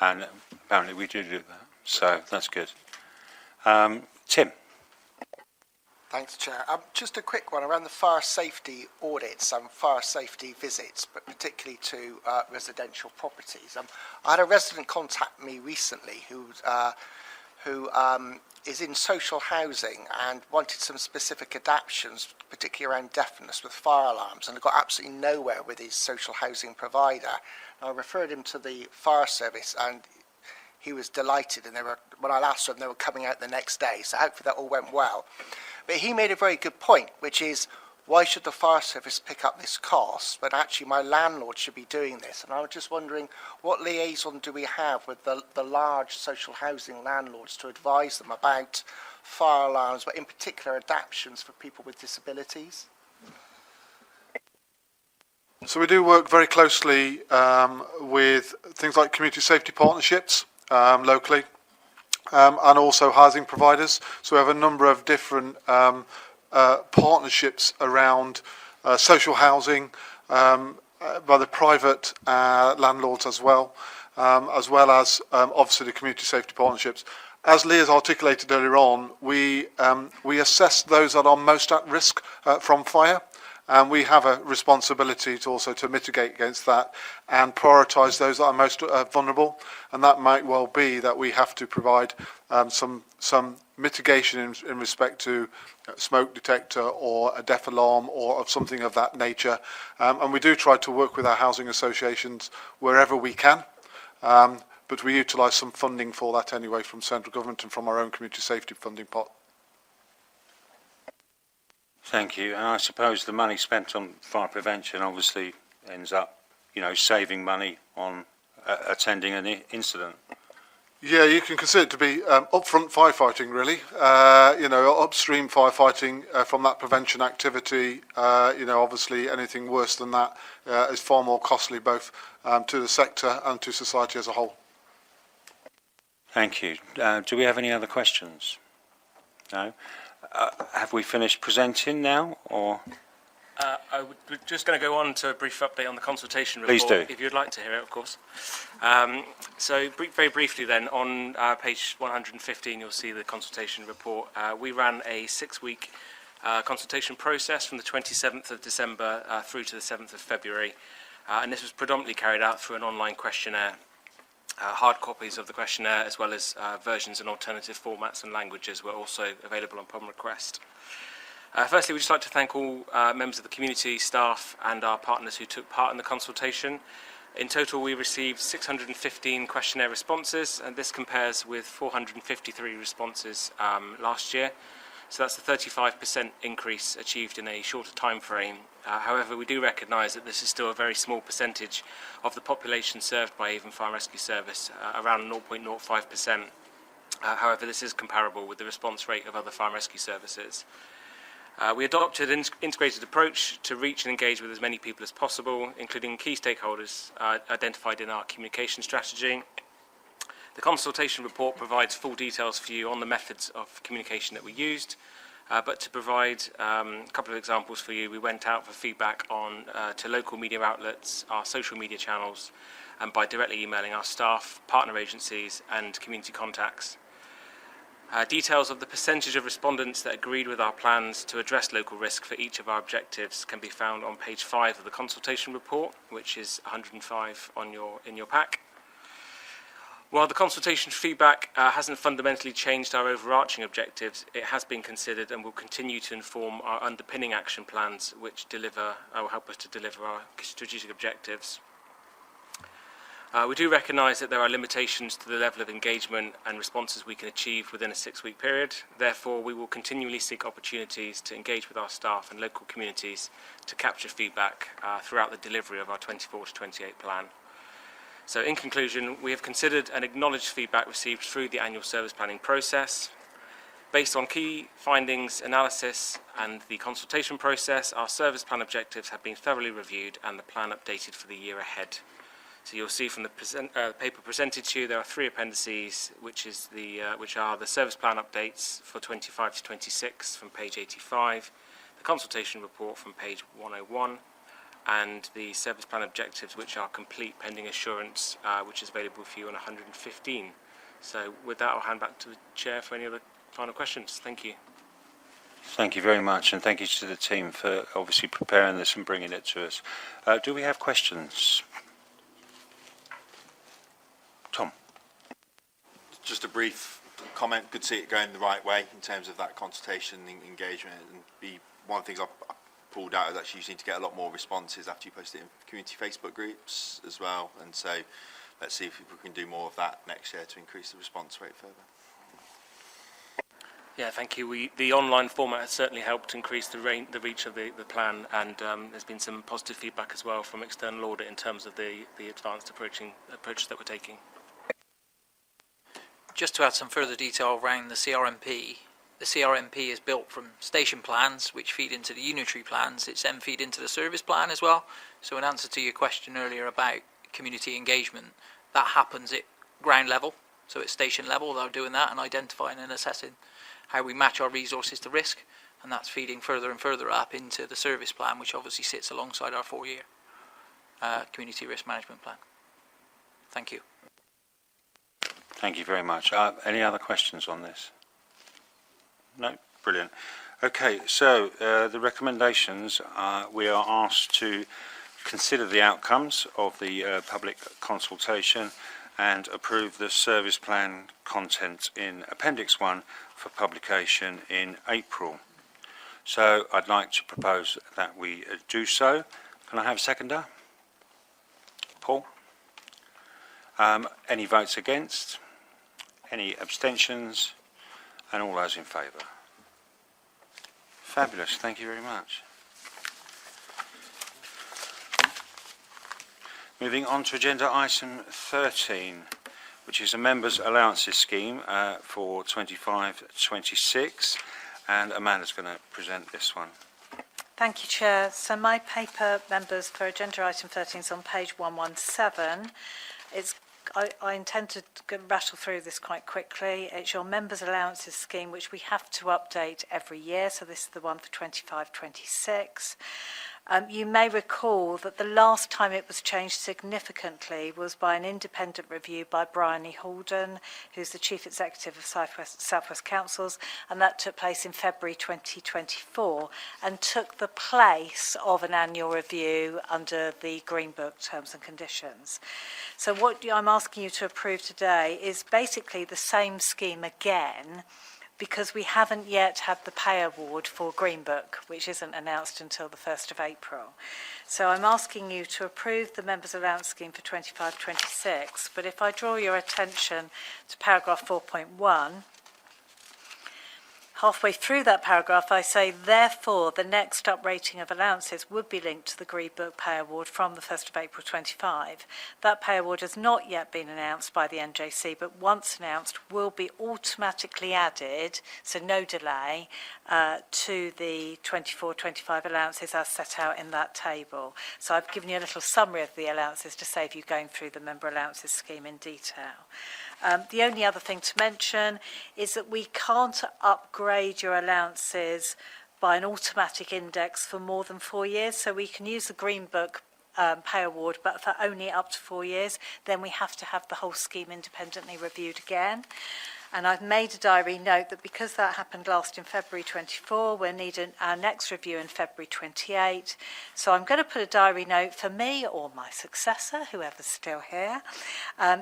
And apparently we do that, so that's good. Tim. Thanks, Chair. Just a quick one around the fire safety audits and fire safety visits, but particularly to residential properties. I had a resident contact me recently who is in social housing and wanted some specific adaptations, particularly around deafness with fire alarms, and got absolutely nowhere with his social housing provider. I referred him to the fire service, and he was delighted, and when I asked them, they were coming out the next day, so hopefully that all went well. But he made a very good point, which is, why should the fire service pick up this cost, but actually my landlord should be doing this? And I was just wondering, what liaison do we have with the large social housing landlords to advise them about fire alarms, but in particular adaptations for people with disabilities? So we do work very closely with things like community safety partnerships locally, and also housing providers. So we have a number of different partnerships around social housing by the private landlords as well as obviously the community safety partnerships. As Lee has articulated earlier on, we assess those that are most at risk from fire. And we have a responsibility to also to mitigate against that and prioritise those that are most vulnerable. And that might well be that we have to provide some mitigation in respect to smoke detector or a death alarm or of something of that nature. And we do try to work with our housing associations wherever we can. But we utilise some funding for that anyway from central government and from our own community safety funding pot. Thank you. And I suppose the money spent on fire prevention obviously ends up, saving money on attending an incident. Yeah, you can consider it to be upfront firefighting, really. Upstream firefighting from that prevention activity. Obviously anything worse than that is far more costly, both to the sector and to society as a whole. Thank you. Do we have any other questions? No. Have we finished presenting now, or? We're just going to go on to a brief update on the consultation report. Please do. If you'd like to hear it, of course. Very briefly then, on page 115, you'll see the consultation report. We ran a 6-week consultation process from the 27th of December through to the 7th of February. And this was predominantly carried out through an online questionnaire. Hard copies of the questionnaire, as well as versions in alternative formats and languages, were also available upon request. Firstly, we'd just like to thank all members of the community, staff and our partners who took part in the consultation. In total, we received 615 questionnaire responses, and this compares with 453 responses last year. So that's a 35% increase achieved in a shorter time frame. However, we do recognise that this is still a very small percentage of the population served by Avon Fire and Rescue Service, around 0.05%. However, this is comparable with the response rate of other fire and rescue services. We adopted an integrated approach to reach and engage with as many people as possible, including key stakeholders identified in our communication strategy. The consultation report provides full details for you on the methods of communication that we used, but to provide a couple of examples for you, we went out for feedback to local media outlets, our social media channels, and by directly emailing our staff, partner agencies and community contacts. Details of the percentage of respondents that agreed with our plans to address local risk for each of our objectives can be found on page 5 of the consultation report, which is 105 in your pack. While the consultation feedback hasn't fundamentally changed our overarching objectives, it has been considered and will continue to inform our underpinning action plans, which will help us to deliver our strategic objectives. We do recognise that there are limitations to the level of engagement and responses we can achieve within a 6-week period. Therefore, we will continually seek opportunities to engage with our staff and local communities to capture feedback throughout the delivery of our 24 to 28 plan. So in conclusion, we have considered and acknowledged feedback received through the annual service planning process. Based on key findings, analysis and the consultation process, our service plan objectives have been thoroughly reviewed and the plan updated for the year ahead. So you'll see from the paper presented to you, there are 3 appendices, which are the service plan updates for 25 to 26 from page 85, the consultation report from page 101, and the service plan objectives, which are complete pending assurance, which is available for you on 115. So with that, I'll hand back to the Chair for any other final questions. Thank you. Thank you very much, and thank you to the team for obviously preparing this and bringing it to us. Do we have questions? Tom. Just a brief comment. Good to see it going the right way in terms of that consultation engagement. And one of the things I pulled out is actually you need to get a lot more responses after you post it in community Facebook groups as well. And so let's see if we can do more of that next year to increase the response rate further. Yeah, thank you. The online format has certainly helped increase the reach of the plan, and there's been some positive feedback as well from external audit in terms of the advanced approach that we're taking. Just to add some further detail around the CRMP is built from station plans, which feed into the unitary plans. It's then feed into the service plan as well. So in answer to your question earlier about community engagement, that happens at ground level. So at station level, they're doing that and identifying and assessing how we match our resources to risk. And that's feeding further and further up into the service plan, which obviously sits alongside our 4-year community risk management plan. Thank you. Thank you very much. Any other questions on this? No? Brilliant. Okay, so the recommendations, we are asked to consider the outcomes of the public consultation and approve the service plan content in Appendix 1 for publication in April. So I'd like to propose that we do so. Can I have a seconder? Paul? Any votes against? Any abstentions? And all those in favour? Fabulous, thank you very much. Moving on to agenda item 13, which is a members' allowances scheme for 25-26, and Amanda's going to present this one. Thank you, Chair. So my paper, members, for agenda item 13 is on page 117. I intend to rattle through this quite quickly. It's your members' allowances scheme, which we have to update every year. So this is the one for 25-26. You may recall that the last time it was changed significantly was by an independent review by Brian E. Halden, who's the Chief Executive of South West Councils, and that took place in February 2024 and took the place of an annual review under the Green Book Terms and Conditions. So what I'm asking you to approve today is basically the same scheme again, because we haven't yet had the pay award for Green Book, which isn't announced until the 1st of April. So I'm asking you to approve the Members' Allowance Scheme for 25-26, but if I draw your attention to paragraph 4.1, halfway through that paragraph, I say, therefore, the next uprating of allowances would be linked to the Green Book Pay Award from the 1st of April 25. That pay award has not yet been announced by the NJC, but once announced will be automatically added, so no delay, to the 24-25 allowances as set out in that table. So I've given you a little summary of the allowances to save you going through the member allowances scheme in detail. The only other thing to mention is that we can't upgrade your allowances by an automatic index for more than 4 years. So we can use the Green Book pay award, but for only up to 4 years. Then we have to have the whole scheme independently reviewed again. And I've made a diary note that because that happened last in February 24, we're needing our next review in February 28. So I'm going to put a diary note for me or my successor, whoever's still here,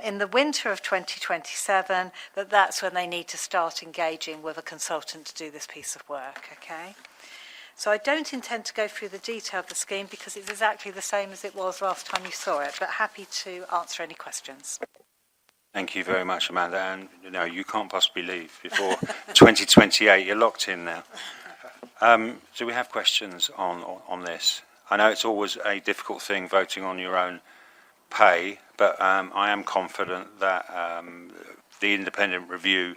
in the winter of 2027, that's when they need to start engaging with a consultant to do this piece of work, okay? So I don't intend to go through the detail of the scheme because it's exactly the same as it was last time you saw it, but happy to answer any questions. Thank you very much, Amanda. And you can't possibly leave before 2028. You're locked in now. Do we have questions on this? I know it's always a difficult thing voting on your own pay, but I am confident that the independent review,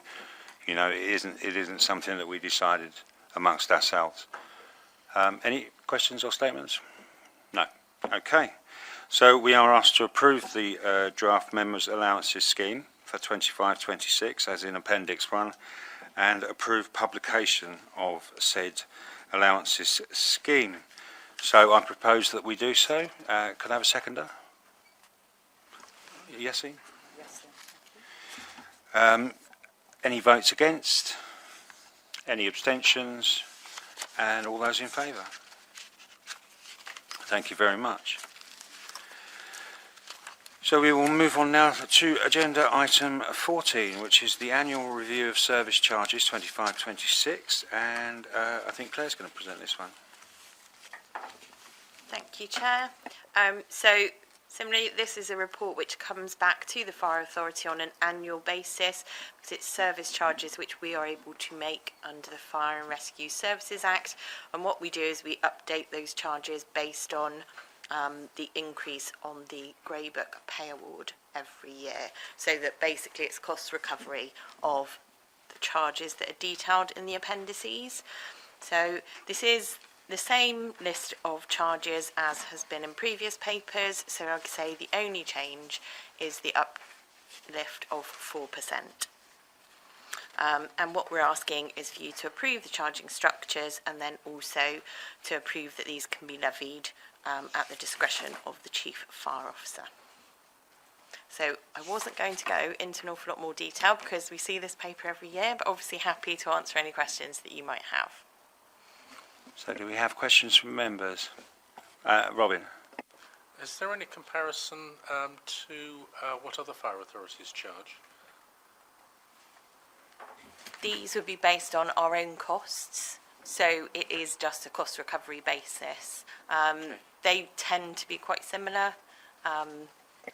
it isn't something that we decided amongst ourselves. Any questions or statements? No. Okay. So we are asked to approve the draft members' allowances scheme for 25-26 as in Appendix 1 and approve publication of said allowances scheme. So I propose that we do so. Could I have a seconder? Yes, Ian? Yes. Any votes against? Any abstentions? And all those in favour? Thank you very much. So we will move on now to agenda item 14, which is the annual review of service charges 25-26, and I think Claire's going to present this one. Thank you, Chair. So Similarly, this is a report which comes back to the Fire Authority on an annual basis because it's service charges which we are able to make under the Fire and Rescue Services Act. And what we do is we update those charges based on the increase on the Grey Book pay award every year. So that basically it's cost recovery of the charges that are detailed in the appendices. So this is the same list of charges as has been in previous papers, so I'd say the only change is the uplift of 4%. And what we're asking is for you to approve the charging structures and then also to approve that these can be levied at the discretion of the Chief Fire Officer. So I wasn't going to go into an awful lot more detail because we see this paper every year, but obviously happy to answer any questions that you might have. So do we have questions from members? Robin? Is there any comparison to what other fire authorities charge? These would be based on our own costs, so it is just a cost recovery basis. They tend to be quite similar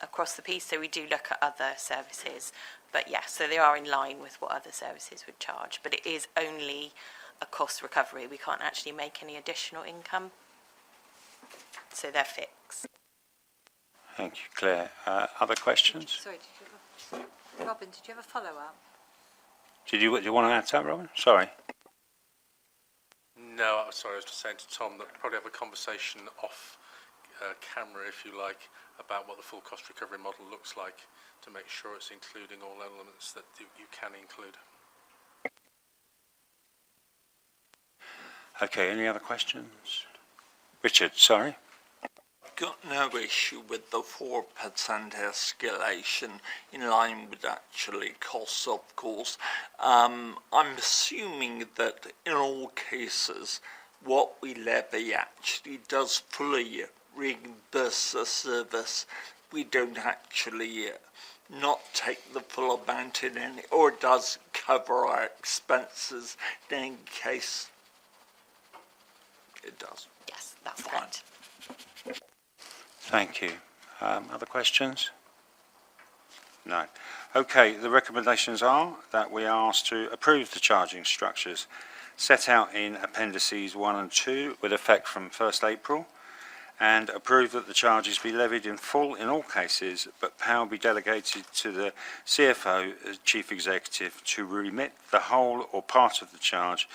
across the piece, so we do look at other services. But yes, so they are in line with what other services would charge, but it is only a cost recovery. We can't actually make any additional income, so they're fixed. Thank you, Claire. Other questions? Sorry, Robin, did you have a follow-up? Do you want to add to that, Robin? Sorry. No, I'm sorry, I was just saying to Tom that we'll probably have a conversation off camera, if you like, about what the full cost recovery model looks like to make sure it's including all elements that you can include. Okay, any other questions? Richard, sorry. Got no issue with the 4% escalation in line with actually costs, of course. I'm assuming that in all cases what we levy actually does fully reimburse the service. We don't actually not take the full amount in any, or does cover our expenses in any case. It does. Yes, that's correct. Thank you. Other questions? No. Okay, the recommendations are that we are asked to approve the charging structures set out in Appendices 1 and 2 with effect from 1st April, and approve that the charges be levied in full in all cases, but power be delegated to the CFO as Chief Executive to remit the whole or part of the charge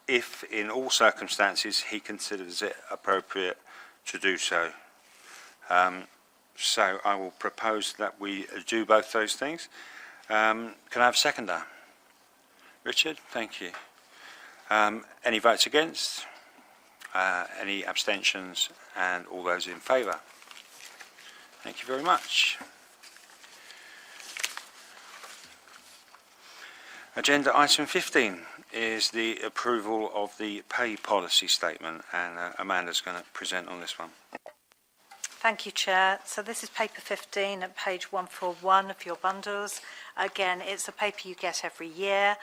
if in all circumstances he considers it appropriate to do so. So I will propose that we do both those things. Can I have a seconder? Richard, thank you. Any votes against? Any abstentions? And all those in favour? Thank you very much. Agenda item 15 is the approval of the pay policy statement, and Amanda's going to present on this one. Thank you, Chair. So this is paper 15 at page 141 of your bundles. Again, it's a paper you get every year.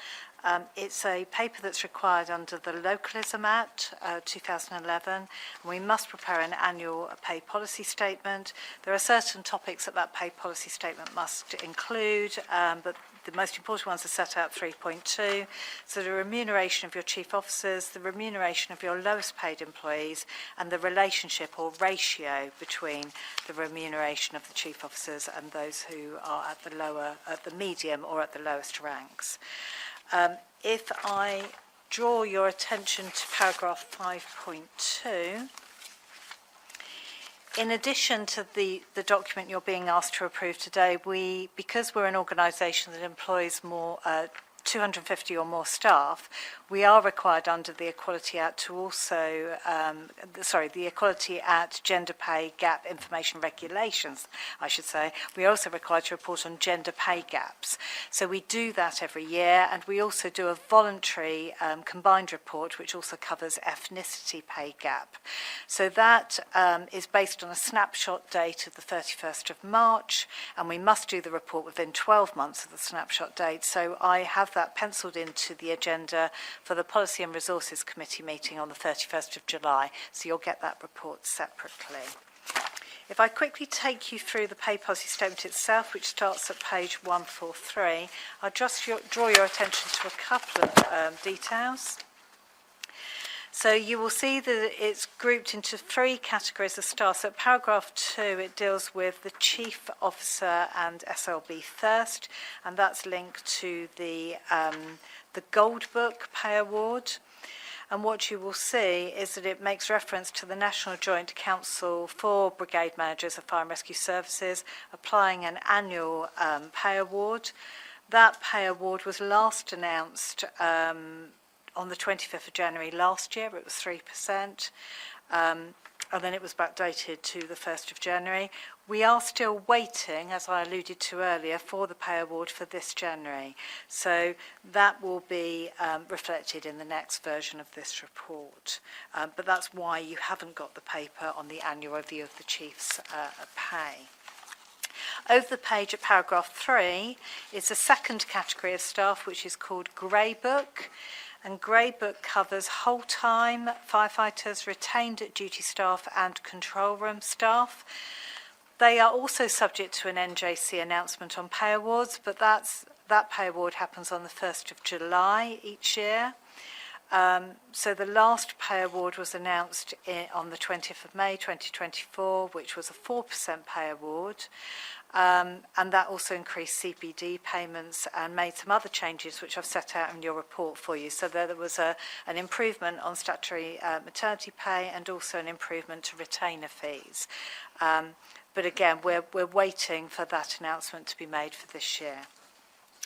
It's a paper that's required under the Localism Act 2011. We must prepare an annual pay policy statement. There are certain topics that pay policy statement must include, but the most important ones are set out 3.2. So the remuneration of your chief officers, the remuneration of your lowest paid employees, and the relationship or ratio between the remuneration of the chief officers and those who are at the medium or at the lowest ranks. If I draw your attention to paragraph 5.2, in addition to the document you're being asked to approve today, because we're an organisation that employs more 250 or more staff, we are required under the Equality Act to also, the Equality Act Gender Pay Gap Information Regulations, I should say, we are also required to report on gender pay gaps. So we do that every year, and we also do a voluntary combined report which also covers ethnicity pay gap. So that is based on a snapshot date of the 31st of March, and we must do the report within 12 months of the snapshot date. So I have that penciled into the agenda for the Policy and Resources Committee meeting on the 31st of July, so you'll get that report separately. If I quickly take you through the pay policy statement itself, which starts at page 143, I'll just draw your attention to a couple of details. So you will see that it's grouped into 3 categories of staff. So at paragraph 2, it deals with the Chief Officer and SLB first, and that's linked to the Gold Book Pay Award. And what you will see is that it makes reference to the National Joint Council for Brigade Managers of Fire and Rescue Services applying an annual pay award. That pay award was last announced on the 25th of January last year. It was 3%, and then it was backdated to the 1st of January. We are still waiting, as I alluded to earlier, for the pay award for this January. So that will be reflected in the next version of this report. But that's why you haven't got the paper on the annual review of the Chief's pay. Over the page at paragraph 3 is a second category of staff, which is called Grey Book. And Grey Book covers whole-time firefighters, retained duty staff and control room staff. They are also subject to an NJC announcement on pay awards, but that pay award happens on the 1st of July each year. So the last pay award was announced on the 20th of May 2024, which was a 4% pay award. And that also increased CPD payments and made some other changes which I've set out in your report for you. So there was an improvement on statutory maternity pay and also an improvement to retainer fees. But again, we're waiting for that announcement to be made for this year.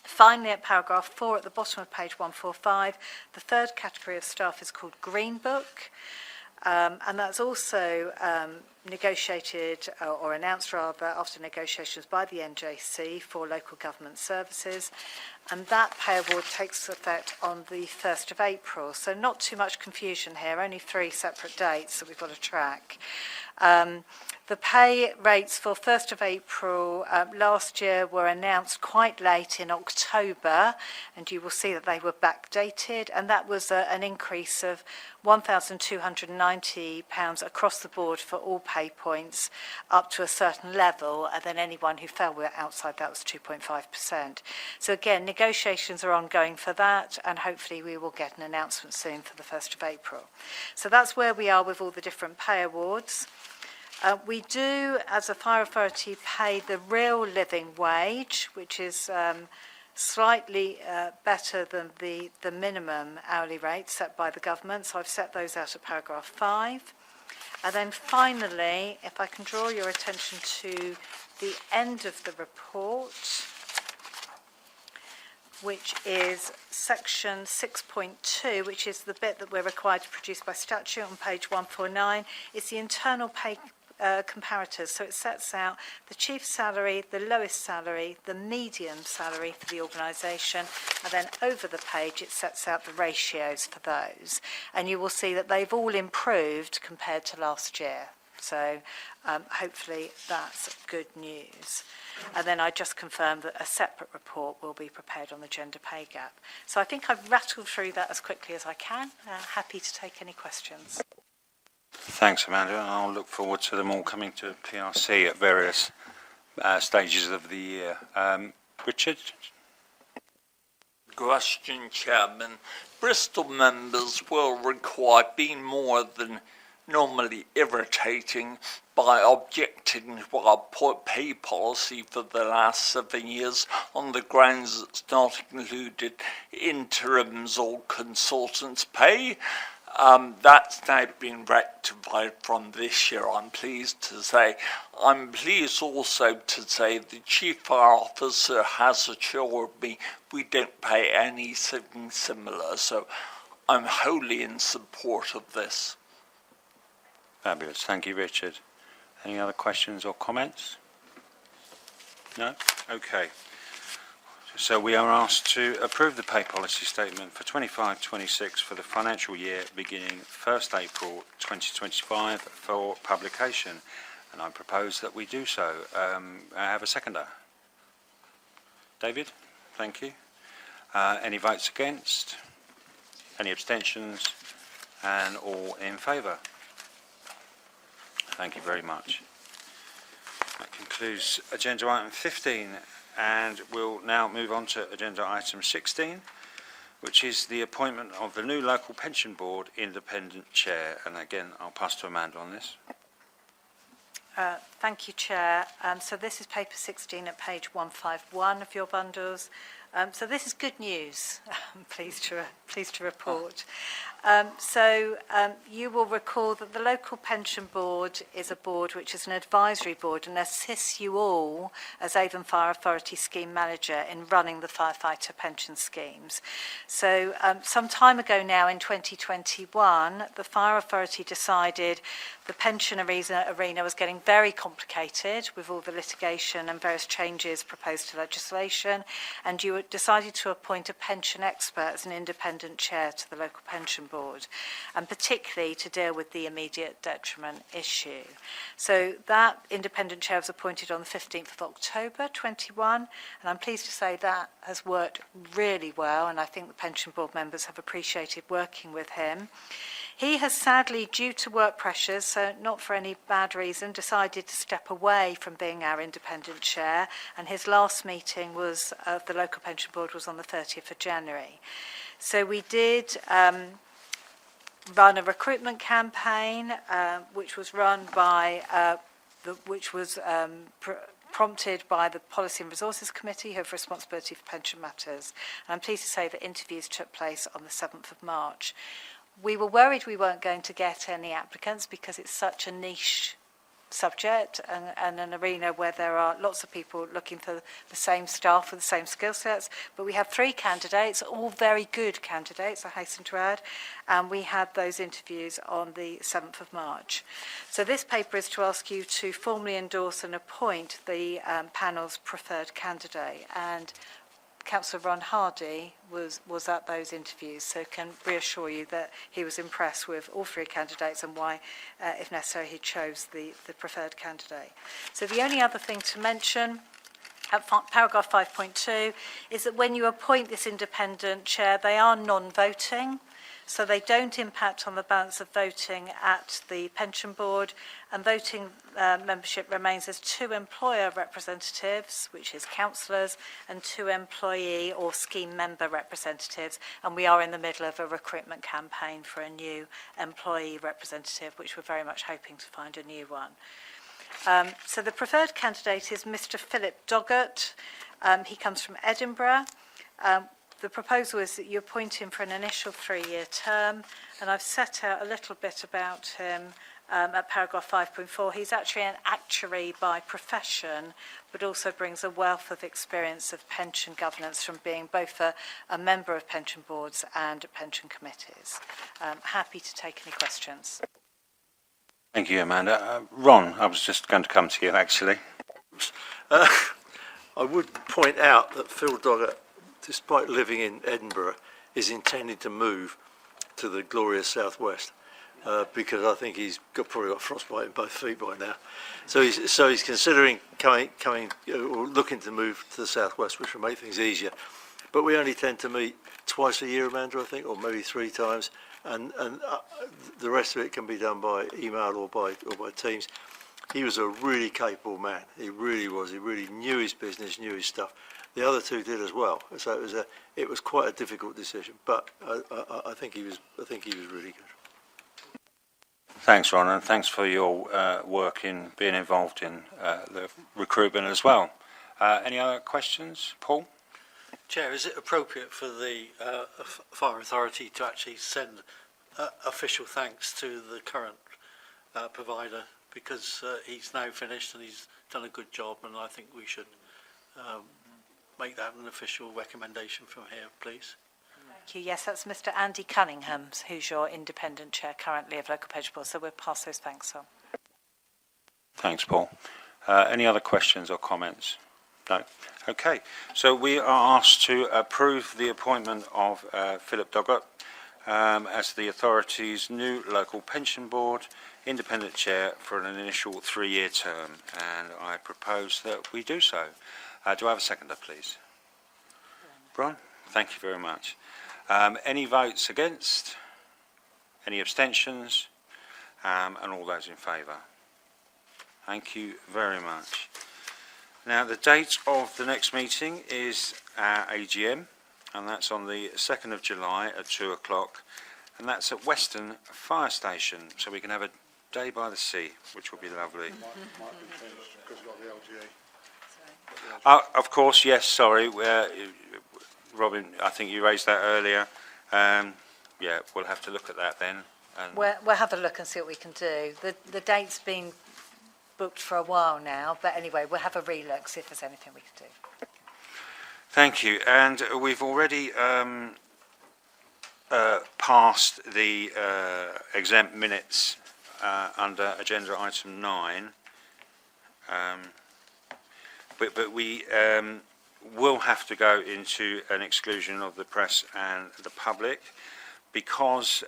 Finally, at paragraph 4 at the bottom of page 145, the third category of staff is called Green Book. And that's also negotiated or announced rather after negotiations by the NJC for local government services, and that pay award takes effect on the 1st of April. So not too much confusion here, only 3 separate dates that we've got to track. The pay rates for 1st of April last year were announced quite late in October, and you will see that they were backdated, and that was an increase of £1,290 across the board for all pay points up to a certain level, and then anyone who fell outside that was 2.5%. So again, negotiations are ongoing for that, and hopefully we will get an announcement soon for the 1st of April. So that's where we are with all the different pay awards. We do, as a fire authority, pay the real living wage, which is slightly better than the minimum hourly rate set by the government. So I've set those out at paragraph 5. And then finally, if I can draw your attention to the end of the report, which is section 6.2, which is the bit that we're required to produce by statute on page 149. It's the internal pay comparators. So it sets out the chief's salary, the lowest salary, the median salary for the organisation, and then over the page it sets out the ratios for those. And you will see that they've all improved compared to last year. So hopefully that's good news. And then I just confirmed that a separate report will be prepared on the gender pay gap. So I think I've rattled through that as quickly as I can. Happy to take any questions. Thanks, Amanda. I'll look forward to them all coming to PRC at various stages of the year. Richard? Question, Chairman. Bristol members will require being more than normally irritating by objecting to our pay policy for the last 7 years on the grounds it's not included interims or consultants' pay. That's now been rectified from this year, I'm pleased to say. I'm pleased also to say the Chief Fire Officer has assured me we don't pay anything similar, so I'm wholly in support of this. Fabulous. Thank you, Richard. Any other questions or comments? No? Okay. So we are asked to approve the pay policy statement for 25-26 for the financial year beginning 1st April 2025 for publication. And I propose that we do so. I have a seconder. David? Thank you. Any votes against? Any abstentions? And all in favour? Thank you very much. That concludes agenda item 15, and we'll now move on to agenda item 16, which is the appointment of the new local pension board independent chair. And again, I'll pass to Amanda on this. Thank you, Chair. So this is paper 16 at page 151 of your bundles. So this is good news, I'm pleased to report. You will recall that the local pension board is a board which is an advisory board and assists you all as Avon Fire Authority scheme manager in running the firefighter pension schemes. So some time ago now in 2021, the Fire Authority decided the pension arena was getting very complicated with all the litigation and various changes proposed to legislation, and you decided to appoint a pension expert as an independent chair to the local pension board, and particularly to deal with the immediate detriment issue. So that independent chair was appointed on the 15th of October 21, and I'm pleased to say that has worked really well, and I think the pension board members have appreciated working with him. He has sadly, due to work pressures, so not for any bad reason, decided to step away from being our independent chair, and his last meeting was of the local pension board was on the 30th of January. So we did run a recruitment campaign, which was run by prompted by the Policy and Resources Committee, who have responsibility for pension matters. And I'm pleased to say that interviews took place on the 7th of March. We were worried we weren't going to get any applicants because it's such a niche subject and an arena where there are lots of people looking for the same staff with the same skill sets. But we have 3 candidates, all very good candidates, I hasten to add, and we had those interviews on the 7th of March. So this paper is to ask you to formally endorse and appoint the panel's preferred candidate, and Councillor Ron Hardy was at those interviews, so can reassure you that he was impressed with all 3 candidates and why, if necessary, he chose the preferred candidate. So the only other thing to mention at paragraph 5.2 is that when you appoint this independent chair, they are non-voting, so they don't impact on the balance of voting at the pension board, and voting membership remains as 2 employer representatives, which is councillors, and 2 employee or scheme member representatives, and we are in the middle of a recruitment campaign for a new employee representative, which we're very much hoping to find a new one. So the preferred candidate is Mr. Philip Doggett. He comes from Edinburgh. The proposal is that you appoint him for an initial 3-year term, and I've set out a little bit about him at paragraph 5.4. He's actually an actuary by profession, but also brings a wealth of experience of pension governance from being both a member of pension boards and pension committees. Happy to take any questions. Thank you, Amanda. Ron, I was just going to come to you, actually. I would point out that Phil Doggett, despite living in Edinburgh, is intending to move to the glorious southwest because I think he's probably got frostbite in both feet by now. So he's considering coming or looking to move to the southwest, which will make things easier. But we only tend to meet twice a year, Amanda, I think, or maybe 3 times, and the rest of it can be done by email or by Teams. He was a really capable man. He really was. He really knew his business, knew his stuff. The other 2 did as well. So it was quite a difficult decision, but I think he was really good. Thanks, Ron, and thanks for your work in being involved in the recruitment as well. Any other questions, Paul? Chair, is it appropriate for the Fire Authority to actually send official thanks to the current provider, because he's now finished and he's done a good job, and I think we should make that an official recommendation from here, please. Thank you. Yes, that's Mr. Andy Cunningham, who's your independent chair currently of Local Pension Board, so we'll pass those thanks on. Thanks, Paul. Any other questions or comments? No. Okay. So we are asked to approve the appointment of Philip Doggett as the authority's new local pension board independent chair for an initial 3-year term, and I propose that we do so. Do I have a seconder, please? Brian? Thank you very much. Any votes against? Any abstentions? And all those in favour? Thank you very much. Now, the date of the next meeting is our AGM, and that's on the 2nd of July at 2 o'clock, and that's at Weston Fire Station, so we can have a day by the sea, which will be lovely. Of course, yes, sorry. Robin, I think you raised that earlier. Yeah, we'll have to look at that then. And We'll have a look and see what we can do. The date's been booked for a while now, but anyway, we'll have a relook, see if there's anything we can do. thank you. And we've already passed the exempt minutes under agenda item 9. But we will have to go into an exclusion of the press and the public because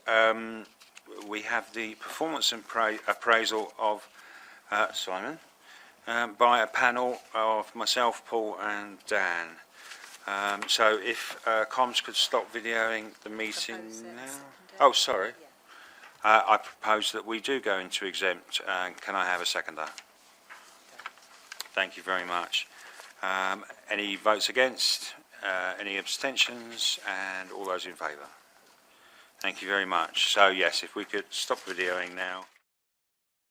we have the performance appraisal of Simon by a panel of myself, Paul and Dan. So if comms could stop videoing the meeting now. Oh, sorry. I propose that we do go into exempt. Can I have a seconder? Thank you very much. Any votes against? Any abstentions? And all those in favour? Thank you very much. So yes, if we could stop videoing now.